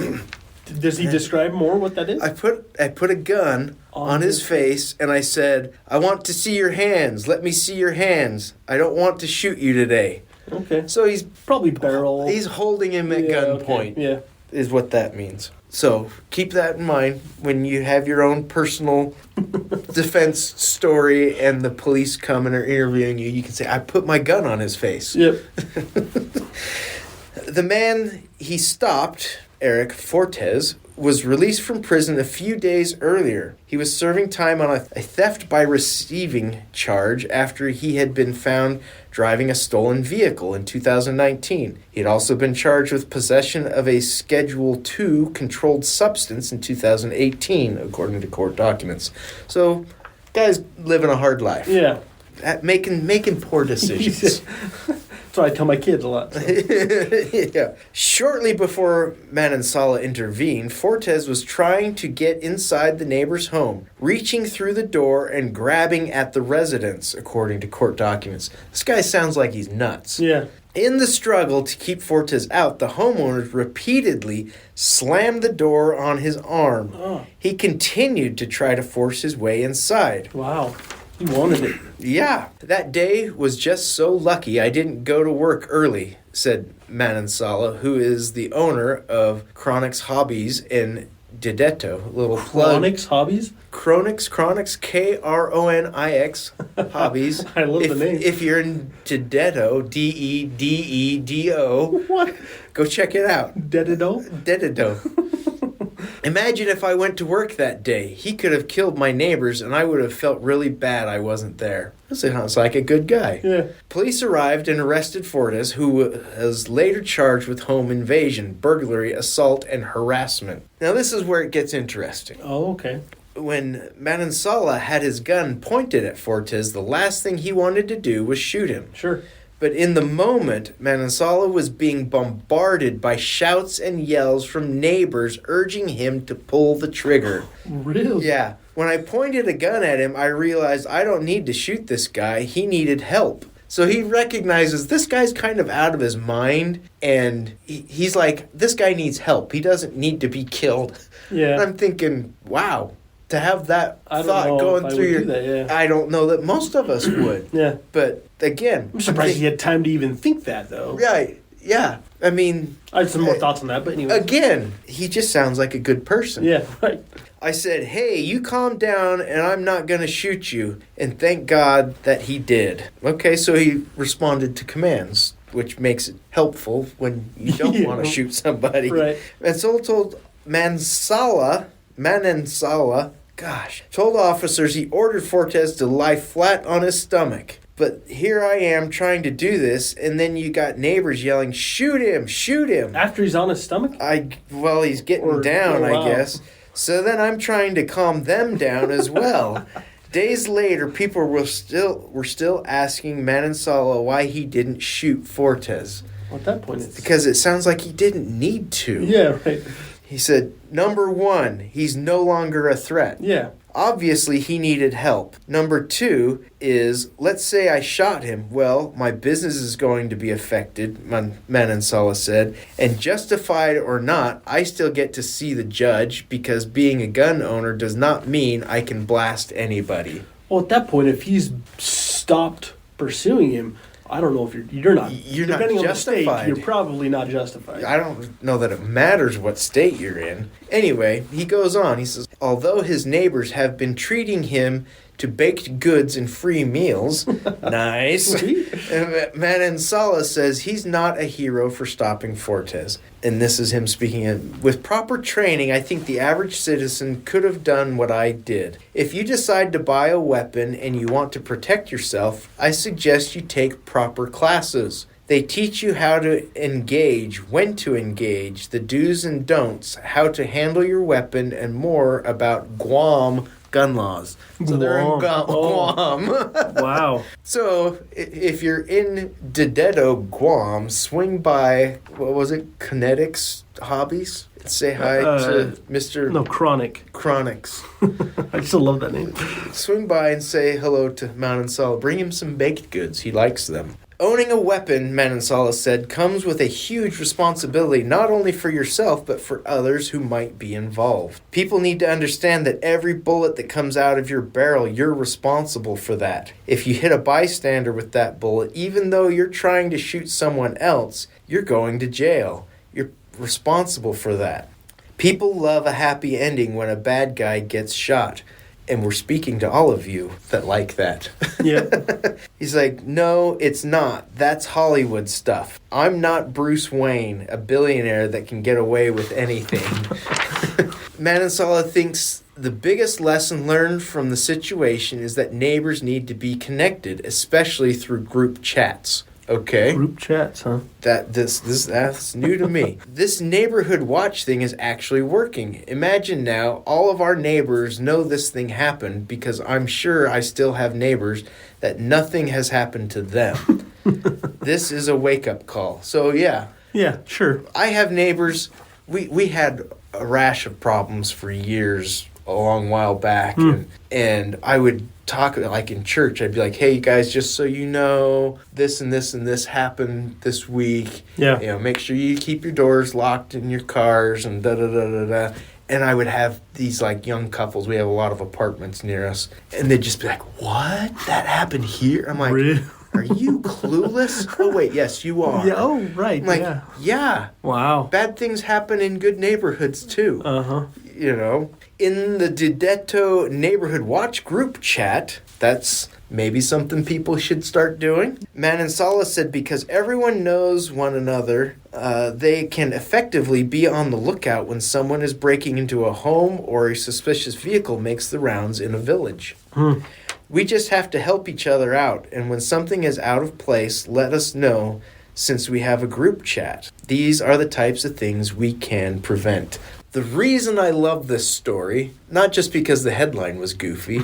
Does he describe more what that is? I put a gun on his face and I said, I want to see your hands. Let me see your hands. I don't want to shoot you today. Okay. So he's probably barrel. He's holding him at gunpoint. Okay. Yeah. Is what that means. So keep that in mind when you have your own personal defense story and the police come and are interviewing you. You can say, I put my gun on his face. Yep. The man he stopped, Eric Fortes, was released from prison a few days earlier. He was serving time on a theft by receiving charge after he had been found driving a stolen vehicle in 2019. He had also been charged with possession of a Schedule II controlled substance in 2018, according to court documents. So, guy's living a hard life. Yeah. Making poor decisions. That's what I tell my kids a lot. So. Yeah. Shortly before Manansala intervened, Fortes was trying to get inside the neighbor's home, reaching through the door and grabbing at the residence, according to court documents. This guy sounds like he's nuts. Yeah. In the struggle to keep Fortes out, the homeowners repeatedly slammed the door on his arm. Oh. He continued to try to force his way inside. Wow. He wanted it. Yeah, that day was just so lucky I didn't go to work early, said Manansala, who is the owner of Chronix Hobbies in Dedeto. A little plug. Chronix Hobbies? Chronix, Kronix Hobbies. I love the name. If you're in Dedeto, Dededo, What? go check it out. Dededo? Dededo. Imagine if I went to work that day. He could have killed my neighbors, and I would have felt really bad I wasn't there. This sounds like a good guy. Yeah. Police arrived and arrested Fortes, who was later charged with home invasion, burglary, assault, and harassment. Now, this is where it gets interesting. Oh, okay. When Manansala had his gun pointed at Fortes, the last thing he wanted to do was shoot him. Sure. But in the moment, Manansala was being bombarded by shouts and yells from neighbors urging him to pull the trigger. Really? Yeah. When I pointed a gun at him, I realized I don't need to shoot this guy. He needed help. So he recognizes this guy's kind of out of his mind, and he's like, this guy needs help. He doesn't need to be killed. Yeah. And I'm thinking, wow. To have that thought going through your... I don't know that most of us would. Yeah. But again... I'm surprised he had time to even think that, though. Right. Yeah. I mean... I had some more thoughts on that, but anyway. Again, he just sounds like a good person. Yeah, right. I said, hey, you calm down and I'm not going to shoot you. And thank God that he did. Okay, so he responded to commands, which makes it helpful when you don't want to shoot somebody. Right. And so told Manansala, told officers he ordered Fortes to lie flat on his stomach. But here I am trying to do this, and then you got neighbors yelling, shoot him, shoot him. After he's on his stomach? He's getting down, I guess. So then I'm trying to calm them down as well. Days later, people were still asking Manansala why he didn't shoot Fortes. Well, at that point, because it sounds like he didn't need to. Yeah, right. He said, number one, he's no longer a threat. Yeah. Obviously, he needed help. Number two is, let's say I shot him. Well, my business is going to be affected, Manansala said. And justified or not, I still get to see the judge because being a gun owner does not mean I can blast anybody. Well, at that point, if he's stopped pursuing him, I don't know if you're not depending on the state, you're probably not justified. I don't know that it matters what state you're in. Anyway, he goes on. He says, although his neighbors have been treating him to baked goods and free meals. Nice. Manansala says he's not a hero for stopping Fortes. And this is him speaking. With proper training, I think the average citizen could have done what I did. If you decide to buy a weapon and you want to protect yourself, I suggest you take proper classes. They teach you how to engage, when to engage, the do's and don'ts, how to handle your weapon, and more about Guam gun laws. So they're in Guam. Wow. So if you're in Dededo, Guam, swing by, what was it, Kinetics Hobbies? Say hi to Mr. No, Chronic. Chronics. I still love that name. Swing by and say hello to Manansala. Bring him some baked goods. He likes them. Owning a weapon, Manansala said, comes with a huge responsibility not only for yourself, but for others who might be involved. People need to understand that every bullet that comes out of your barrel, you're responsible for that. If you hit a bystander with that bullet, even though you're trying to shoot someone else, you're going to jail. You're responsible for that. People love a happy ending when a bad guy gets shot. And we're speaking to all of you that like that. Yeah. He's like, no, it's not. That's Hollywood stuff. I'm not Bruce Wayne, a billionaire that can get away with anything. Manansala thinks the biggest lesson learned from the situation is that neighbors need to be connected, especially through group chats. Okay. Group chats, huh? That's new to me. This neighborhood watch thing is actually working. Imagine now, all of our neighbors know this thing happened because I'm sure I still have neighbors that nothing has happened to them. This is a wake-up call. So, yeah. Yeah, sure. I have neighbors. We had a rash of problems for years a long while back, and I would talk, like in church, I'd be like, hey, you guys, just so you know, this and this and this happened this week. Yeah. You know, make sure you keep your doors locked in your cars and da-da-da-da-da. And I would have these, like, young couples. We have a lot of apartments near us. And they'd just be like, what? That happened here? I'm like, Really? Are you clueless? Oh, wait, yes, you are. Yeah, oh, right. I'm like, yeah. Wow. Bad things happen in good neighborhoods, too. Uh-huh. You know, in the Dedeto Neighborhood Watch group chat, that's maybe something people should start doing. Manansala said because everyone knows one another, they can effectively be on the lookout when someone is breaking into a home or a suspicious vehicle makes the rounds in a village. We just have to help each other out, and when something is out of place, let us know since we have a group chat. These are the types of things we can prevent. The reason I love this story, not just because the headline was goofy,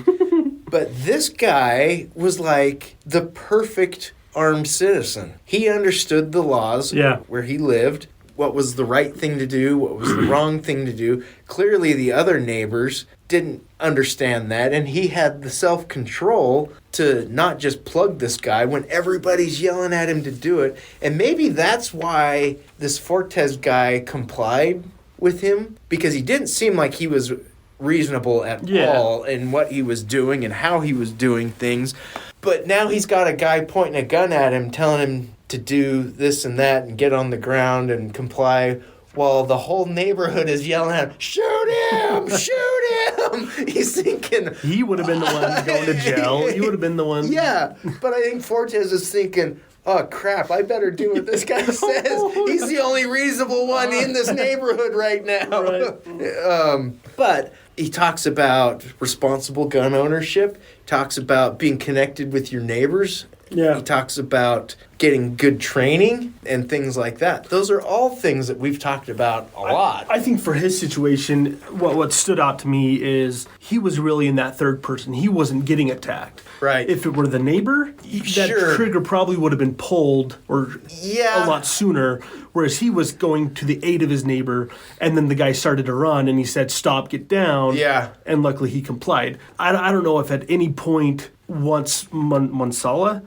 but this guy was like the perfect armed citizen. He understood the laws where he lived, what was the right thing to do, what was the wrong thing to do. Clearly the other neighbors didn't understand that, and he had the self-control to not just plug this guy when everybody's yelling at him to do it. And maybe that's why this Fortes guy complied with him, because he didn't seem like he was reasonable at all in what he was doing and how he was doing things. But now he's got a guy pointing a gun at him, telling him to do this and that and get on the ground and comply, while the whole neighborhood is yelling at him, shoot him, shoot him. He's thinking... He would have been the one going to jail. He would have been the one... Yeah, but I think Fortes is thinking... Oh, crap, I better do what this guy says. He's the only reasonable one in this neighborhood right now. Right. But he talks about responsible gun ownership, talks about being connected with your neighbors. Yeah. He talks about getting good training and things like that. Those are all things that we've talked about a lot. I think for his situation, what stood out to me is he was really in that third person. He wasn't getting attacked. Right. If it were the neighbor, that trigger probably would have been pulled a lot sooner, whereas he was going to the aid of his neighbor, and then the guy started to run, and he said, stop, get down. Yeah. And luckily he complied. I don't know if at any point once Manansala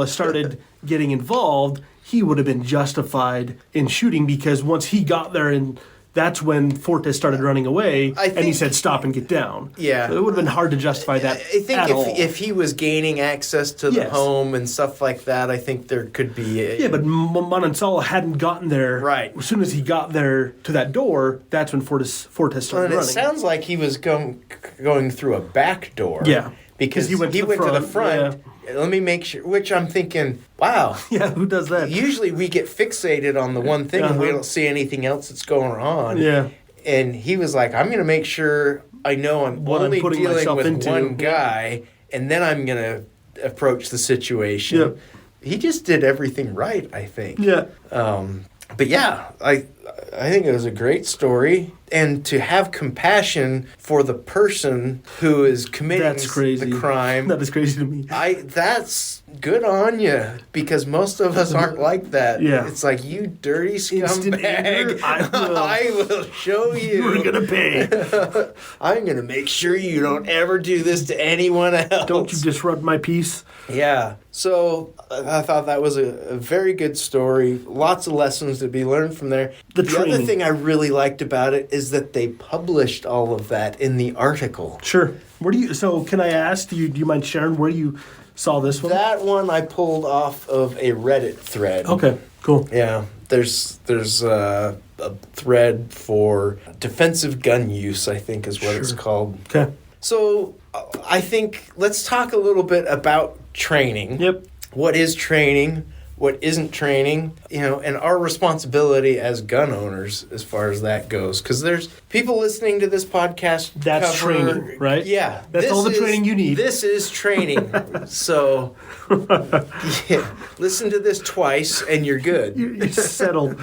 started getting involved, he would have been justified in shooting, because once he got there and that's when Fortes started running away, I and he think- said, "Stop and get down." Yeah. So it would have been hard to justify that. I think at all. if he was gaining access to the Yes. home and stuff like that, I think there could be... Yeah, but Manansala hadn't gotten there. Right. As soon as he got there to that door, that's when Fortes started And it running. sounds like he was going through a back door. Yeah. Because he went to the front, Let me make sure, which I'm thinking, wow. Yeah, who does that? Usually we get fixated on the one thing and we Uh-huh. don't see anything else that's going on. Yeah. And he was like, I'm going to make sure I know I'm What I'm only putting dealing myself with into. one guy, and then I'm going to approach the situation. Yep. He just did everything right, I think. Yeah. But yeah, I think it was a great story, and to have compassion for the person who is committing That's crazy. the crime. That is crazy to me. That's good on you, because most of us aren't like that. Yeah. It's like, you dirty Instant anger, scumbag. I will. I will show you. You're gonna pay. I'm gonna make sure you don't ever do this to anyone else. Don't you disrupt my peace. Yeah. So I thought that was a very good story. Lots of lessons to be learned from there. The other training. thing I really liked about it is that they published all of that in the article. Sure. Where do you? So can I ask? Do you mind sharing where you saw this one? That one I pulled off of a Reddit thread. Okay. Cool. Yeah. There's a thread for defensive gun use, I think is what it's Sure. called. Okay. So I think let's talk a little bit about training. Yep. What is training? What isn't training? And our responsibility as gun owners as far as that goes. Because there's people listening to this podcast. That's training, right? Yeah. That's all the training you need. This is training. So, yeah, listen to this twice and you're good. You're settled.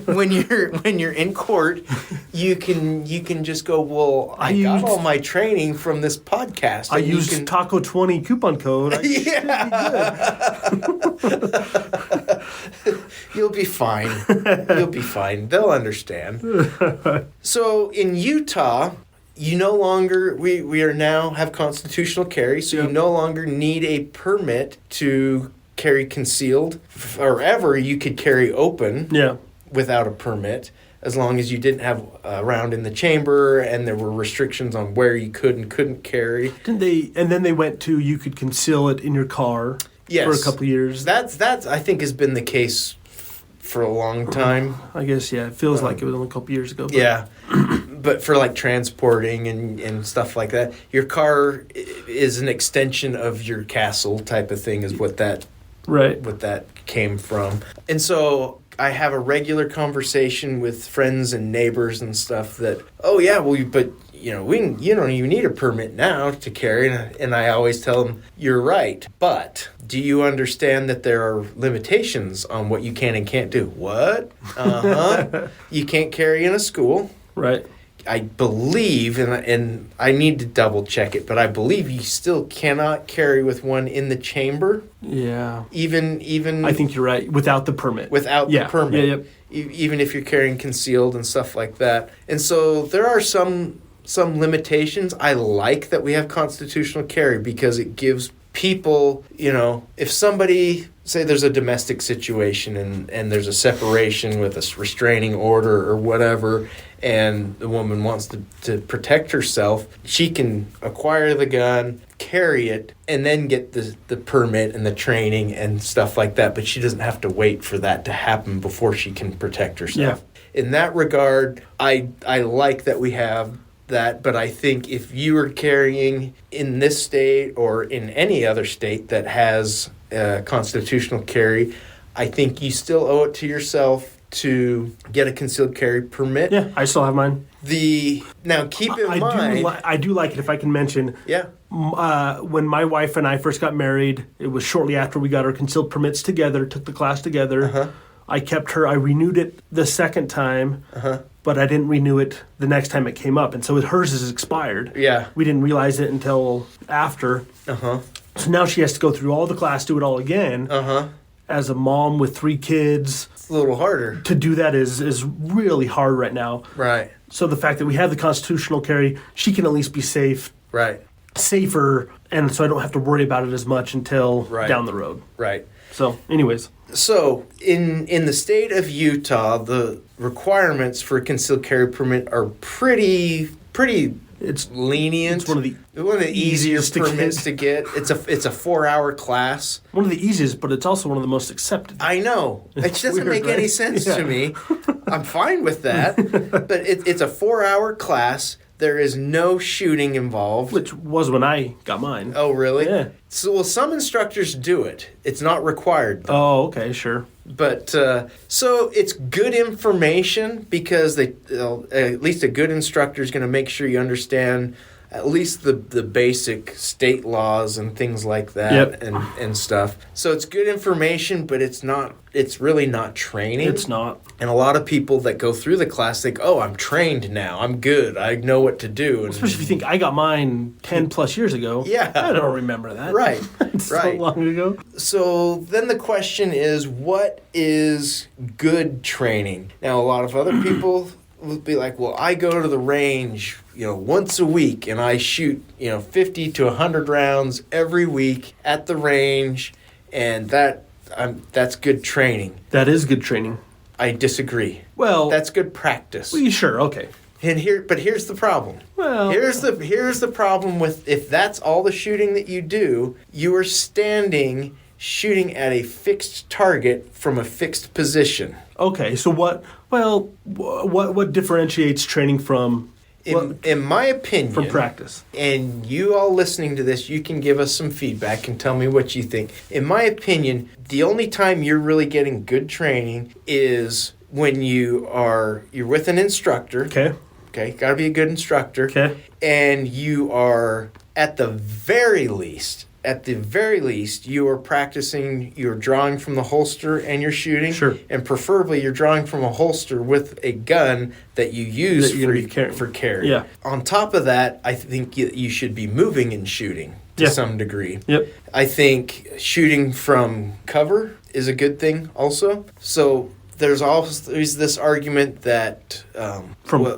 When you're in court, you can just go, well, I got all my training from this podcast. I and you used can- Taco 20 coupon code. You'll be fine. You'll be fine. They'll understand. So in Utah, you no longer we are now have constitutional carry, so Yep. you no longer need a permit to carry concealed. Forever you could carry open Yeah. without a permit, as long as you didn't have a round in the chamber and there were restrictions on where you could and couldn't carry. Didn't they? And then they went to you could conceal it in your car Yes. for a couple of years. That's I think has been the case for a long time. I guess, yeah. It feels like it was only a couple of years ago. But Yeah. But for like transporting and stuff like that, your car is an extension of your castle type of thing is what that Right. came from. And so I have a regular conversation with friends and neighbors and stuff that, oh yeah, well, but you don't even need a permit now to carry. And I always tell them, you're right. But do you understand that there are limitations on what you can and can't do? What? Uh-huh. You can't carry in a school. Right. I believe, and I need to double check it, but I believe you still cannot carry with one in the chamber, Yeah. even I think you're right. Without the permit. without Yeah. the permit. Yeah, yep. Even if you're carrying concealed and stuff like that. And so there are some limitations. I like that we have constitutional carry because it gives people, if somebody, say there's a domestic situation and there's a separation with a restraining order or whatever, and the woman wants to protect herself, she can acquire the gun, carry it, and then get the permit and the training and stuff like that. But she doesn't have to wait for that to happen before she can protect herself. Yeah. In that regard, I like that we have that, but I think if you are carrying in this state or in any other state that has constitutional carry, I think you still owe it to yourself to get a concealed carry permit. Yeah, I still have mine. Now keep in mind, I do like it, if I can mention. yeah, When my wife and I first got married, it was shortly after we got our concealed permits together, took the class together. Uh-huh. I renewed it the second time, but I didn't renew it the next time it came up. And so hers is expired. yeah, We didn't realize it until after. uh-huh, So now she has to go through all the class, do it all again. uh-huh. As a mom with 3 kids, It's a little harder. to do that is really hard right now. Right, So the fact that we have the constitutional carry, she can at least be safe right. safer, and so I don't have to worry about it as much until down the road. Right. So, anyways. So, in the state of Utah, the requirements for a concealed carry permit are pretty it's lenient. It's one of the easier permits to get. It's a 4-hour class. One of the easiest, but it's also one of the most accepted. I know. It doesn't weird, make any sense to me. I'm fine with that. But it's a 4-hour class. There is no shooting involved. Which was when I got mine. Oh, really? Yeah. So, well, some instructors do it. It's not required, though. Oh, okay, sure. But, so it's good information because at least a good instructor is going to make sure you understand at least the basic state laws and things like that and stuff. So it's good information, but it's really not training. It's not. And a lot of people that go through the class think, oh, I'm trained now. I'm good. I know what to do. And, especially if you think I got mine 10 plus years ago. Yeah. I don't remember that. Right. So long ago. So then the question is, what is good training? Now, a lot of other people will be like, well, I go to the range, once a week, and I shoot, 50 to 100 rounds every week at the range, and that's good training. That is good training. I disagree. Well, that's good practice. Well, sure, okay. But here's the problem. Well, here's the problem with if that's all the shooting that you do, you are shooting at a fixed target from a fixed position. Okay, so what differentiates training from in my opinion, from practice? And you all listening to this, you can give us some feedback and tell me what you think. In my opinion, the only time you're really getting good training is when you're with an instructor. Okay, got to be a good instructor. Okay. And you are at the very least, you are practicing, you're drawing from the holster and you're shooting. Sure. And preferably you're drawing from a holster with a gun that you use for carry. Yeah. On top of that, I think you should be moving and shooting to some degree. Yep. I think shooting from cover is a good thing also. So there's this argument that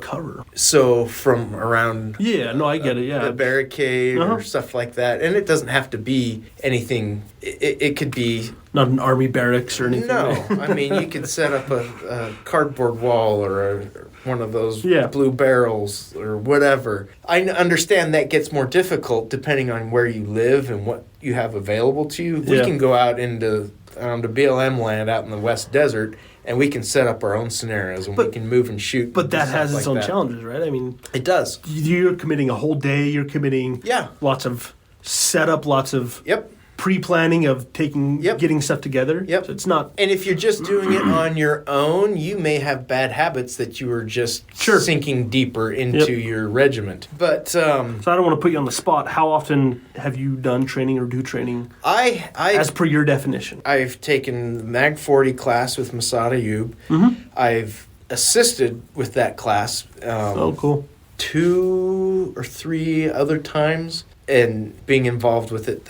cover. So from around I get it. Yeah, a barricade or stuff like that, and it doesn't have to be anything. It could be not an army barracks or anything. No, I mean you could set up a cardboard wall or one of those blue barrels or whatever. I understand that gets more difficult depending on where you live and what you have available to you. We can go out into BLM land out in the West Desert, and we can set up our own scenarios, and we can move and shoot. But that has its own challenges, right? I mean, it does. You're committing a whole day. You're committing lots of setup, lots of pre-planning of getting stuff together. Yep. So it's not. And if you're just doing it on your own, you may have bad habits that you are just sinking deeper into your regiment. But so I don't want to put you on the spot. How often have you done training or do training? I as per your definition. I've taken the Mag 40 class with Masad Ayub. Mm-hmm. I've assisted with that class. Cool. 2 or 3 other times. And being involved with it,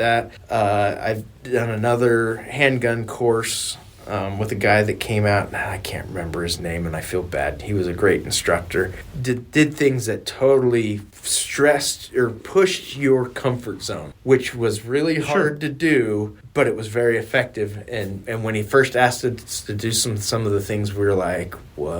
I've done another handgun course with a guy that came out. I can't remember his name, and I feel bad. He was a great instructor. Did things that totally stressed or pushed your comfort zone, which was really hard to do, but it was very effective. And when he first asked us to do some of the things, we were like, what?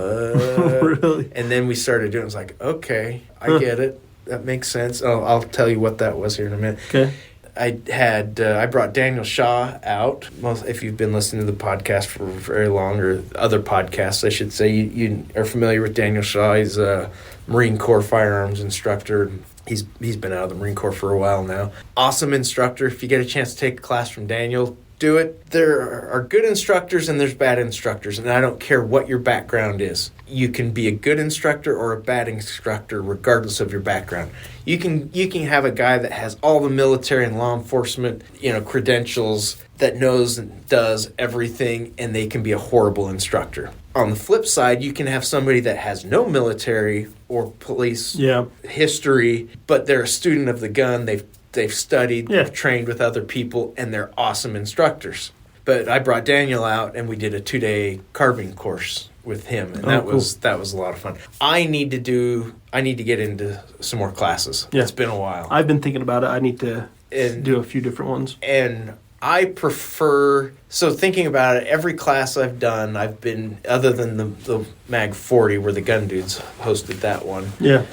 Really? And then we started doing it. It was like, okay, I get it. That makes sense. I'll tell you what that was here in a minute. Okay. I brought Daniel Shaw out. If you've been listening to the podcast for very long, or other podcasts, I should say, you are familiar with Daniel Shaw. He's a Marine Corps firearms instructor. He's been out of the Marine Corps for a while now. Awesome instructor. If you get a chance to take a class from Daniel, do it. There are good instructors and there's bad instructors, and I don't care what your background is. You can be a good instructor or a bad instructor regardless of your background. You can have a guy that has all the military and law enforcement, credentials, that knows and does everything, and they can be a horrible instructor. On the flip side, you can have somebody that has no military or police history, but they're a student of the gun. They've studied, they've trained with other people, and they're awesome instructors. But I brought Daniel out, and we did a 2-day carving course with him, and that was a lot of fun. I need to get into some more classes. Yeah. It's been a while. I've been thinking about it. I need to do a few different ones. And I prefer, so thinking about it, every class I've done, I've been, other than the Mag 40 where the Gun Dudes hosted that one. Yeah.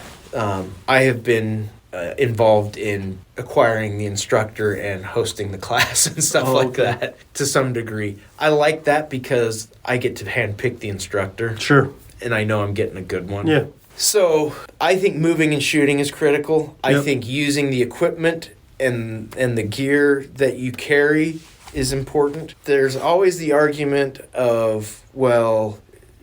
I have been involved in acquiring the instructor and hosting the class and stuff that to some degree. I like that because I get to handpick the instructor. Sure. And I know I'm getting a good one. Yeah. So I think moving and shooting is critical. I Yep. think using the equipment and the gear that you carry is important. There's always the argument of, well,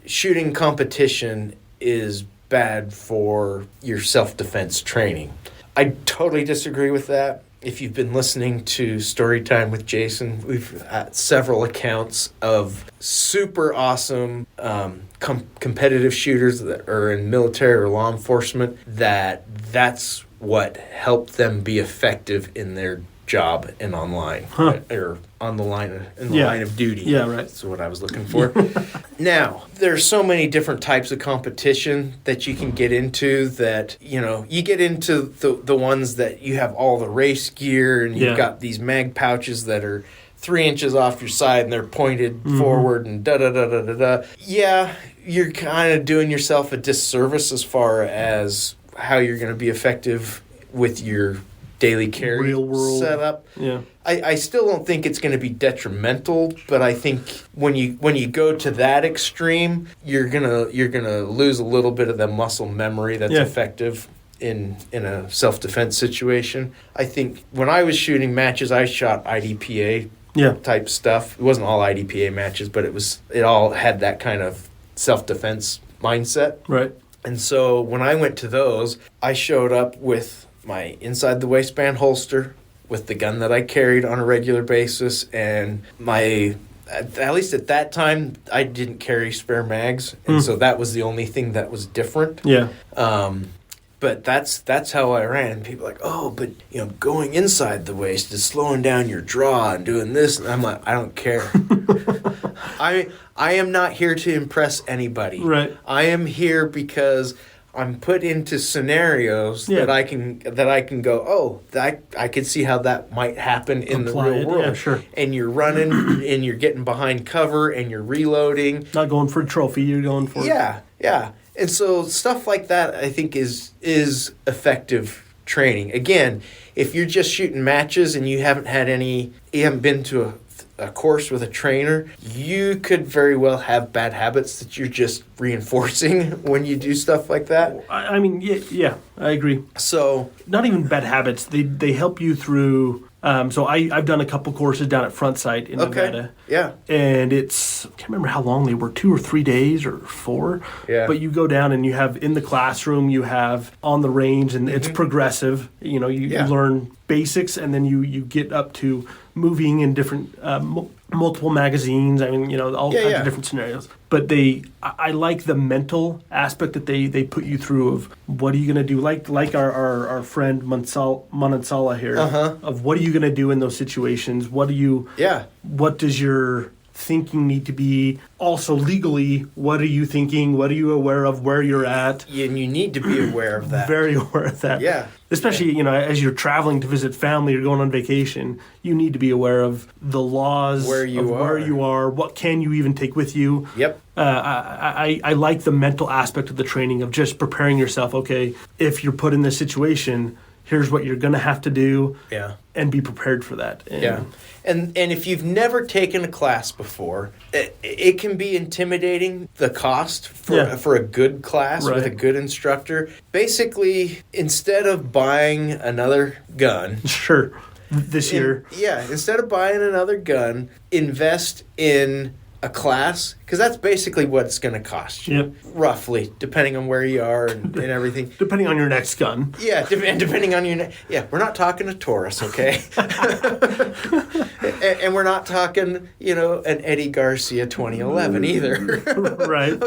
shooting competition is bad for your self-defense training. I totally disagree with that. If you've been listening to Storytime with Jason, we've had several accounts of super awesome competitive shooters that are in military or law enforcement that's what helped them be effective in their job and online or on the line of duty. Yeah, right. That's what I was looking for. Now, there's so many different types of competition that you can get into that, you get into the ones that you have all the race gear and you've got these mag pouches that are 3 inches off your side and they're pointed forward and da-da-da-da-da-da. Yeah, you're kind of doing yourself a disservice as far as how you're going to be effective with your daily carry real world setup. Yeah. I still don't think it's going to be detrimental, but I think when you go to that extreme, you're gonna lose a little bit of the muscle memory that's effective in a self-defense situation. I think when I was shooting matches, I shot IDPA type stuff. It wasn't all IDPA matches, but it all had that kind of self-defense mindset. Right. And so when I went to those, I showed up with my inside the waistband holster with the gun that I carried on a regular basis, and at least at that time, I didn't carry spare mags, and so that was the only thing that was different. Yeah. But that's how I ran. People are like, oh, but going inside the waist is slowing down your draw and doing this. And I'm like, I don't care. I am not here to impress anybody. Right. I am here because I'm put into scenarios that I can go, oh, I could see how that might happen in the real world. Yeah, sure. And you're running and you're getting behind cover and you're reloading. Not going for a trophy, you're going for Yeah. And so stuff like that I think is effective training. Again, if you're just shooting matches and you haven't been to a course with a trainer, you could very well have bad habits that you're just reinforcing when you do stuff like that. I mean, yeah, I agree. So not even bad habits. They help you through. So I've done a couple courses down at Front Sight in Nevada. Yeah. And I can't remember how long they were, 2 or 3 days or 4. Yeah. But you go down and you have in the classroom, you have on the range, and it's progressive. You learn basics, and then you get up to moving in different multiple magazines. I mean, all kinds of different scenarios. But I like the mental aspect that they put you through of what are you going to do, like our friend Manansala here, of what are you going to do in those situations? What does your thinking need to be? Also legally, what are you thinking? What are you aware of where you're at? And you need to be aware of that. Very aware of that. Yeah. Especially, as you're traveling to visit family or going on vacation, you need to be aware of the laws, where you are, what can you even take with you. Yep. I like the mental aspect of the training of just preparing yourself. Okay, if you're put in this situation, here's what you're going to have to do. Yeah. And be prepared for that. And if you've never taken a class before, it can be intimidating, the cost for a good class with a good instructor. Basically, instead of buying another gun... Sure. This year. Instead of buying another gun, invest in a class, because that's basically what it's going to cost you, roughly, depending on where you are and everything. Depending on your next gun. Yeah, and depending on your we're not talking a Taurus, okay? and we're not talking, an Eddie Garcia 2011 either. Right.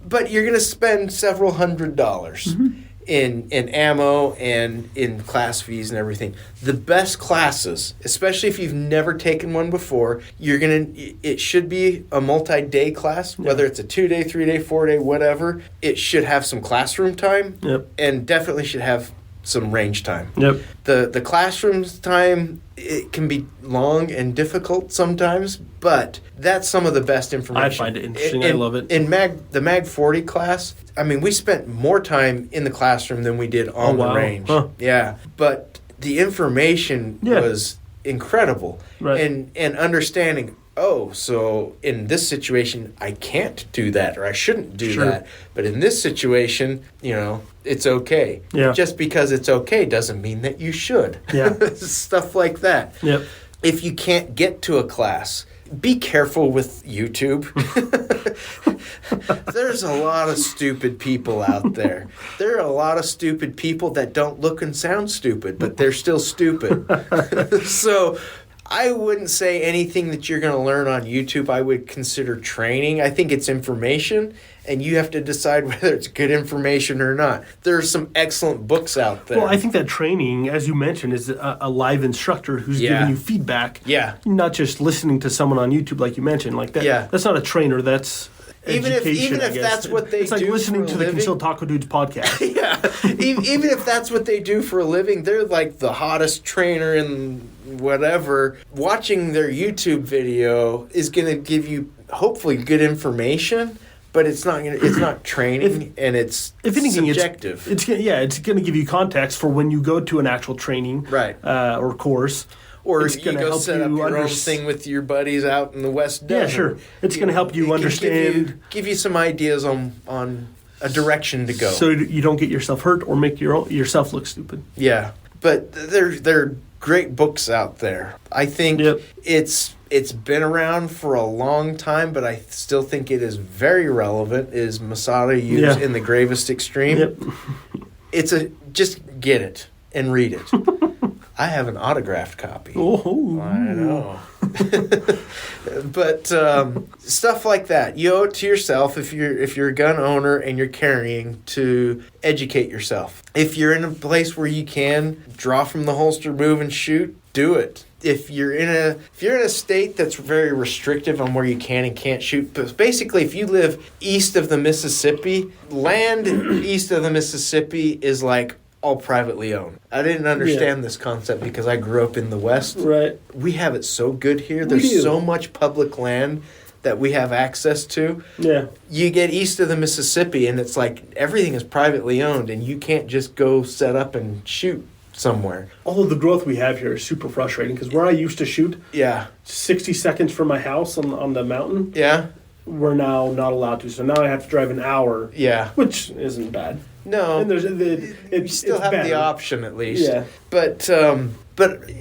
But you're going to spend several $100s. in ammo and in class fees and everything. The best classes, especially if you've never taken one before, it should be a multi-day class, whether it's a 2-day, 3-day, 4-day, whatever. It should have some classroom time, and definitely should have some range time. The classroom time, it can be long and difficult sometimes, but that's some of the best information. I find it interesting. I love it. In the Mag 40 class, I mean, we spent more time in the classroom than we did on the range. Yeah, but the information was incredible. And understanding, so in this situation, I can't do that, or I shouldn't do that. But in this situation, it's okay. Just because it's okay doesn't mean that you should. Stuff like that. If you can't get to a class, be careful with YouTube. There's a lot of stupid people out there. There are a lot of stupid people that don't look and sound stupid, but they're still stupid. So I wouldn't say anything that you're going to learn on YouTube I would consider training. I think it's information, and you have to decide whether it's good information or not. There are some excellent books out there. Well, I think that training, as you mentioned, is a live instructor who's giving you feedback. Not just listening to someone on YouTube like you mentioned. Like that. That's not a trainer. That's education, even if that's what they do. It's like listening to the Concealed Taco Dudes podcast. Even if that's what they do for a living, they're like the hottest trainer in whatever. Watching their YouTube video is going to give you hopefully good information, but it's not training, and it's subjective. It's going to give you context for when you go to an actual training or course. Or you go set up your own thing with your buddies out in the West Desert. Yeah, sure. It's going to help you understand. Give you some ideas on a direction to go. So you don't get yourself hurt or make yourself look stupid. Yeah. But there are great books out there. I think it's been around for a long time, but I still think it is very relevant, is Masada Yu's In the Gravest Extreme. Just get it and read it. I have an autographed copy. Oh, I know. But stuff like that, you owe it to yourself if you're a gun owner and you're carrying, to educate yourself. If you're in a place where you can draw from the holster, move and shoot, do it. If you're in a state that's very restrictive on where you can and can't shoot, but basically if you live east of the Mississippi, land east of the Mississippi is like all privately owned. I didn't understand this concept because I grew up in the West. Right. We have it so good here. There's so much public land that we have access to. Yeah. You get east of the Mississippi and it's like everything is privately owned and you can't just go set up and shoot somewhere. All of the growth we have here is super frustrating because where I used to shoot 60 seconds from my house on the mountain, we're now not allowed to. So now I have to drive an hour, which isn't bad. No, and you still have the option at least. Yeah, but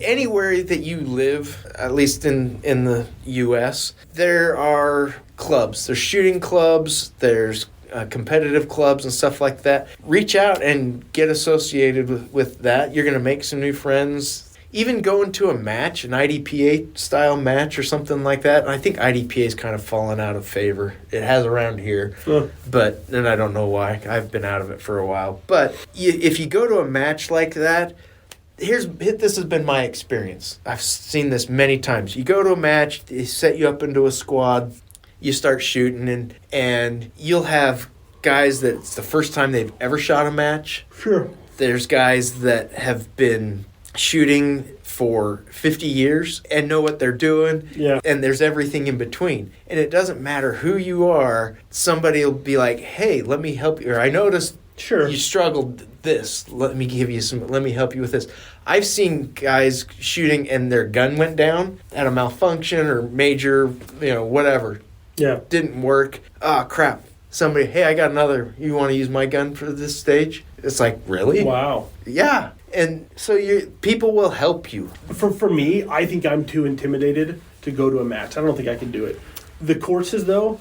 anywhere that you live, at least in the U.S., there are clubs. There's shooting clubs. There's competitive clubs and stuff like that. Reach out and get associated with that. You're going to make some new friends. Even going to a match, an IDPA style match or something like that. And I think IDPA has kind of fallen out of favor. It has around here, and I don't know why. I've been out of it for a while. But if you go to a match like that, this has been my experience. I've seen this many times. You go to a match, they set you up into a squad, you start shooting, and you'll have guys that it's the first time they've ever shot a match. Sure. There's guys that have been shooting for 50 years and know what they're doing. And there's everything in between. And it doesn't matter who you are, somebody will be like, hey, let me help you. Or I noticed you struggled this. Let me help you with this. I've seen guys shooting and their gun went down, had a malfunction or major, whatever. Didn't work. Oh, crap. Somebody, hey, I got another. You want to use my gun for this stage? It's like, really? Wow. Yeah. And so people will help you. For me, I think I'm too intimidated to go to a match. I don't think I can do it. The courses, though,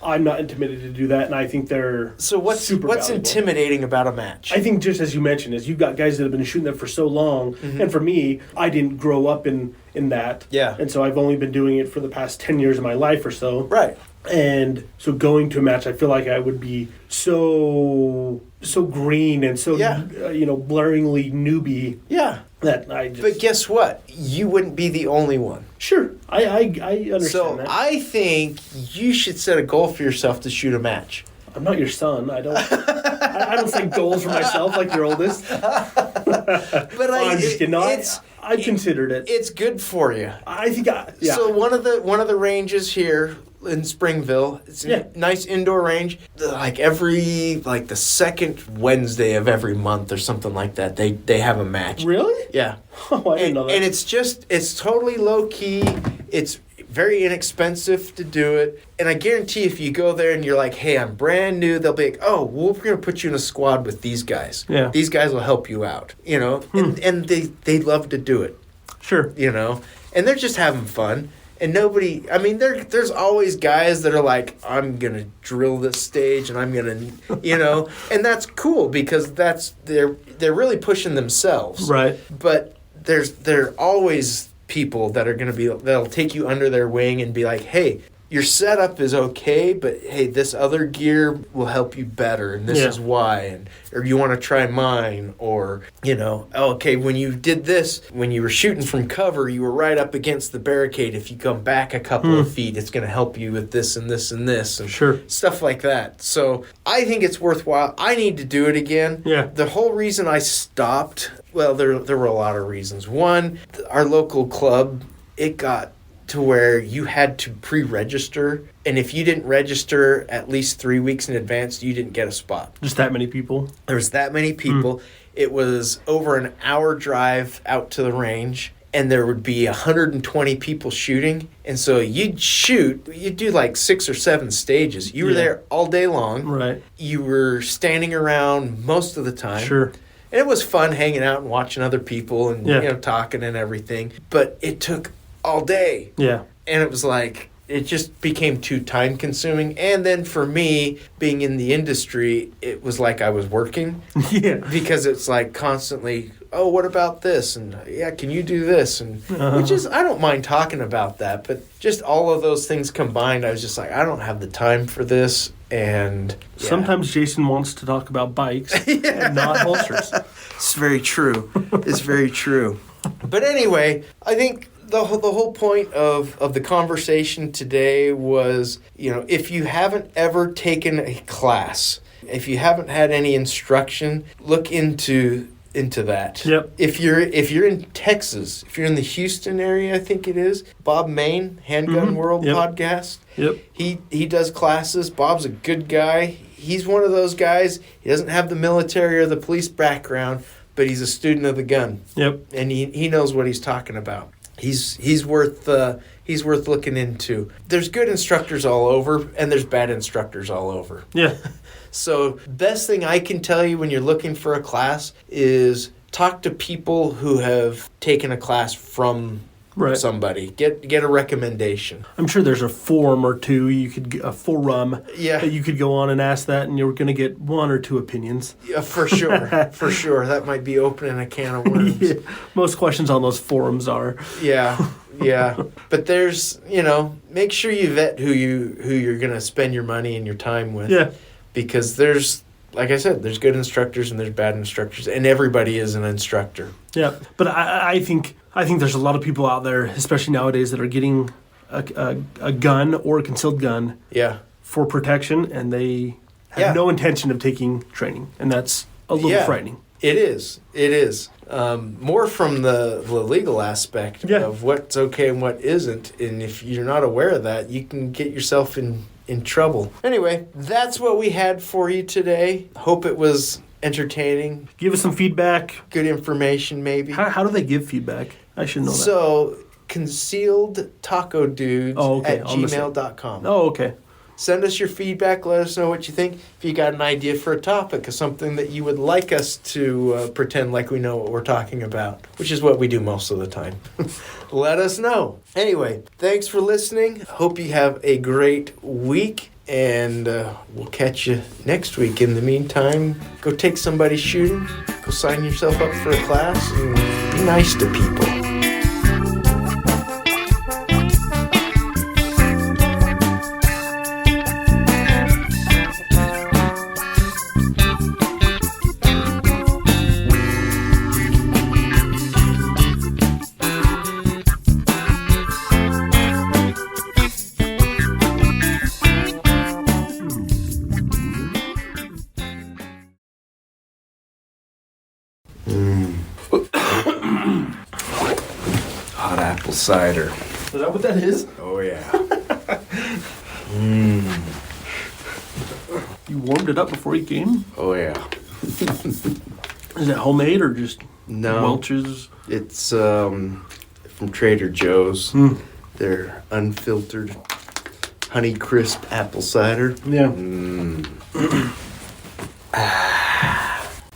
I'm not intimidated to do that, and I think they're what's intimidating about a match? I think just as you mentioned, is you've got guys that have been shooting them for so long, and for me, I didn't grow up in that. And so I've only been doing it for the past 10 years of my life or so. Right. And so going to a match, I feel like I would be so so green and so Yeah. blaringly newbie Yeah. that I just. But guess what? You wouldn't be the only one. Sure, I understand So that. I think you should set a goal for yourself to shoot a match. I'm not your son. I don't. I don't set goals for myself like your oldest. But I'm just kidding. No, I've considered it. It's good for you. I think. Yeah. So one of the ranges here in Springville, it's a nice indoor range. Like the second Wednesday of every month or something like that, they have a match. Really? Yeah. Oh, I didn't know that. And it's totally low key. It's very inexpensive to do it. And I guarantee if you go there and you're like, hey, I'm brand new, they'll be like, oh, well, we're going to put you in a squad with these guys. Yeah. These guys will help you out, and they love to do it, Sure. and they're just having fun. And there's always guys that are like, I'm going to drill this stage and I'm going to, and that's cool because they're really pushing themselves. Right. But there are always people that are going to that'll take you under their wing and be like, hey, your setup is okay, but hey, this other gear will help you better, and this is why, or you want to try mine, or okay, when you did this, when you were shooting from cover, you were right up against the barricade. If you come back a couple of feet, it's going to help you with this and this and this, and stuff like that. So I think it's worthwhile. I need to do it again. Yeah. The whole reason I stopped, well, there were a lot of reasons. One, our local club, it got to where you had to pre-register, and if you didn't register at least 3 weeks in advance, you didn't get a spot. Just that many people? There was that many people. It was over an hour drive out to the range, and there would be 120 people shooting. And so you'd do like 6 or 7 stages. You were there all day long. Right. You were standing around most of the time. Sure. And it was fun hanging out and watching other people and talking and everything. But it took all day. Yeah. And it was like, it just became too time consuming. And then for me, being in the industry, it was like I was working. Yeah. Because it's like constantly, oh, what about this? And yeah, can you do this? And which is, I don't mind talking about that, but just all of those things combined, I was just like, I don't have the time for this. And sometimes Jason wants to talk about bikes and not holsters. It's very true. It's very true. But anyway, I think the whole point of the conversation today was, if you haven't ever taken a class, if you haven't had any instruction, look into that. Yep. If you're in Texas, if you're in the Houston area, I think it is, Bob Main, Handgun World podcast. Yep. He does classes. Bob's a good guy. He's one of those guys. He doesn't have the military or the police background, but he's a student of the gun. Yep. And he knows what he's talking about. He's worth looking into. There's good instructors all over, and there's bad instructors all over. Yeah. So best thing I can tell you when you're looking for a class is talk to people who have taken a class from somebody. Get a recommendation. I'm sure there's a forum or two a forum that you could go on and ask that, and you're going to get 1 or 2 opinions. Yeah, for sure. For sure. That might be opening a can of worms. Yeah. Most questions on those forums are. Yeah. But there's, make sure you vet who you're going to spend your money and your time with. Yeah. Because there's, like I said, there's good instructors and there's bad instructors, and everybody is an instructor. Yeah. But I think there's a lot of people out there, especially nowadays, that are getting a gun or a concealed gun for protection, and they have no intention of taking training, and that's a little frightening. It is. More from the legal aspect of what's okay and what isn't, and if you're not aware of that, you can get yourself in trouble. Anyway, that's what we had for you today. Hope it was entertaining. Give us some feedback. Good information, maybe. How do they give feedback? I should know that. So, concealedtacodudes at gmail.com. Oh, okay. Send us your feedback. Let us know what you think. If you got an idea for a topic or something that you would like us to pretend like we know what we're talking about, which is what we do most of the time. Let us know. Anyway, thanks for listening. Hope you have a great week, and we'll catch you next week. In the meantime, go take somebody shooting. Go sign yourself up for a class and be nice to people. Hot apple cider. Is that what that is? Oh, yeah. You warmed it up before you came? Oh, yeah. Is it homemade or just No. Welch's? It's from Trader Joe's. They're unfiltered Honey Crisp apple cider. Yeah.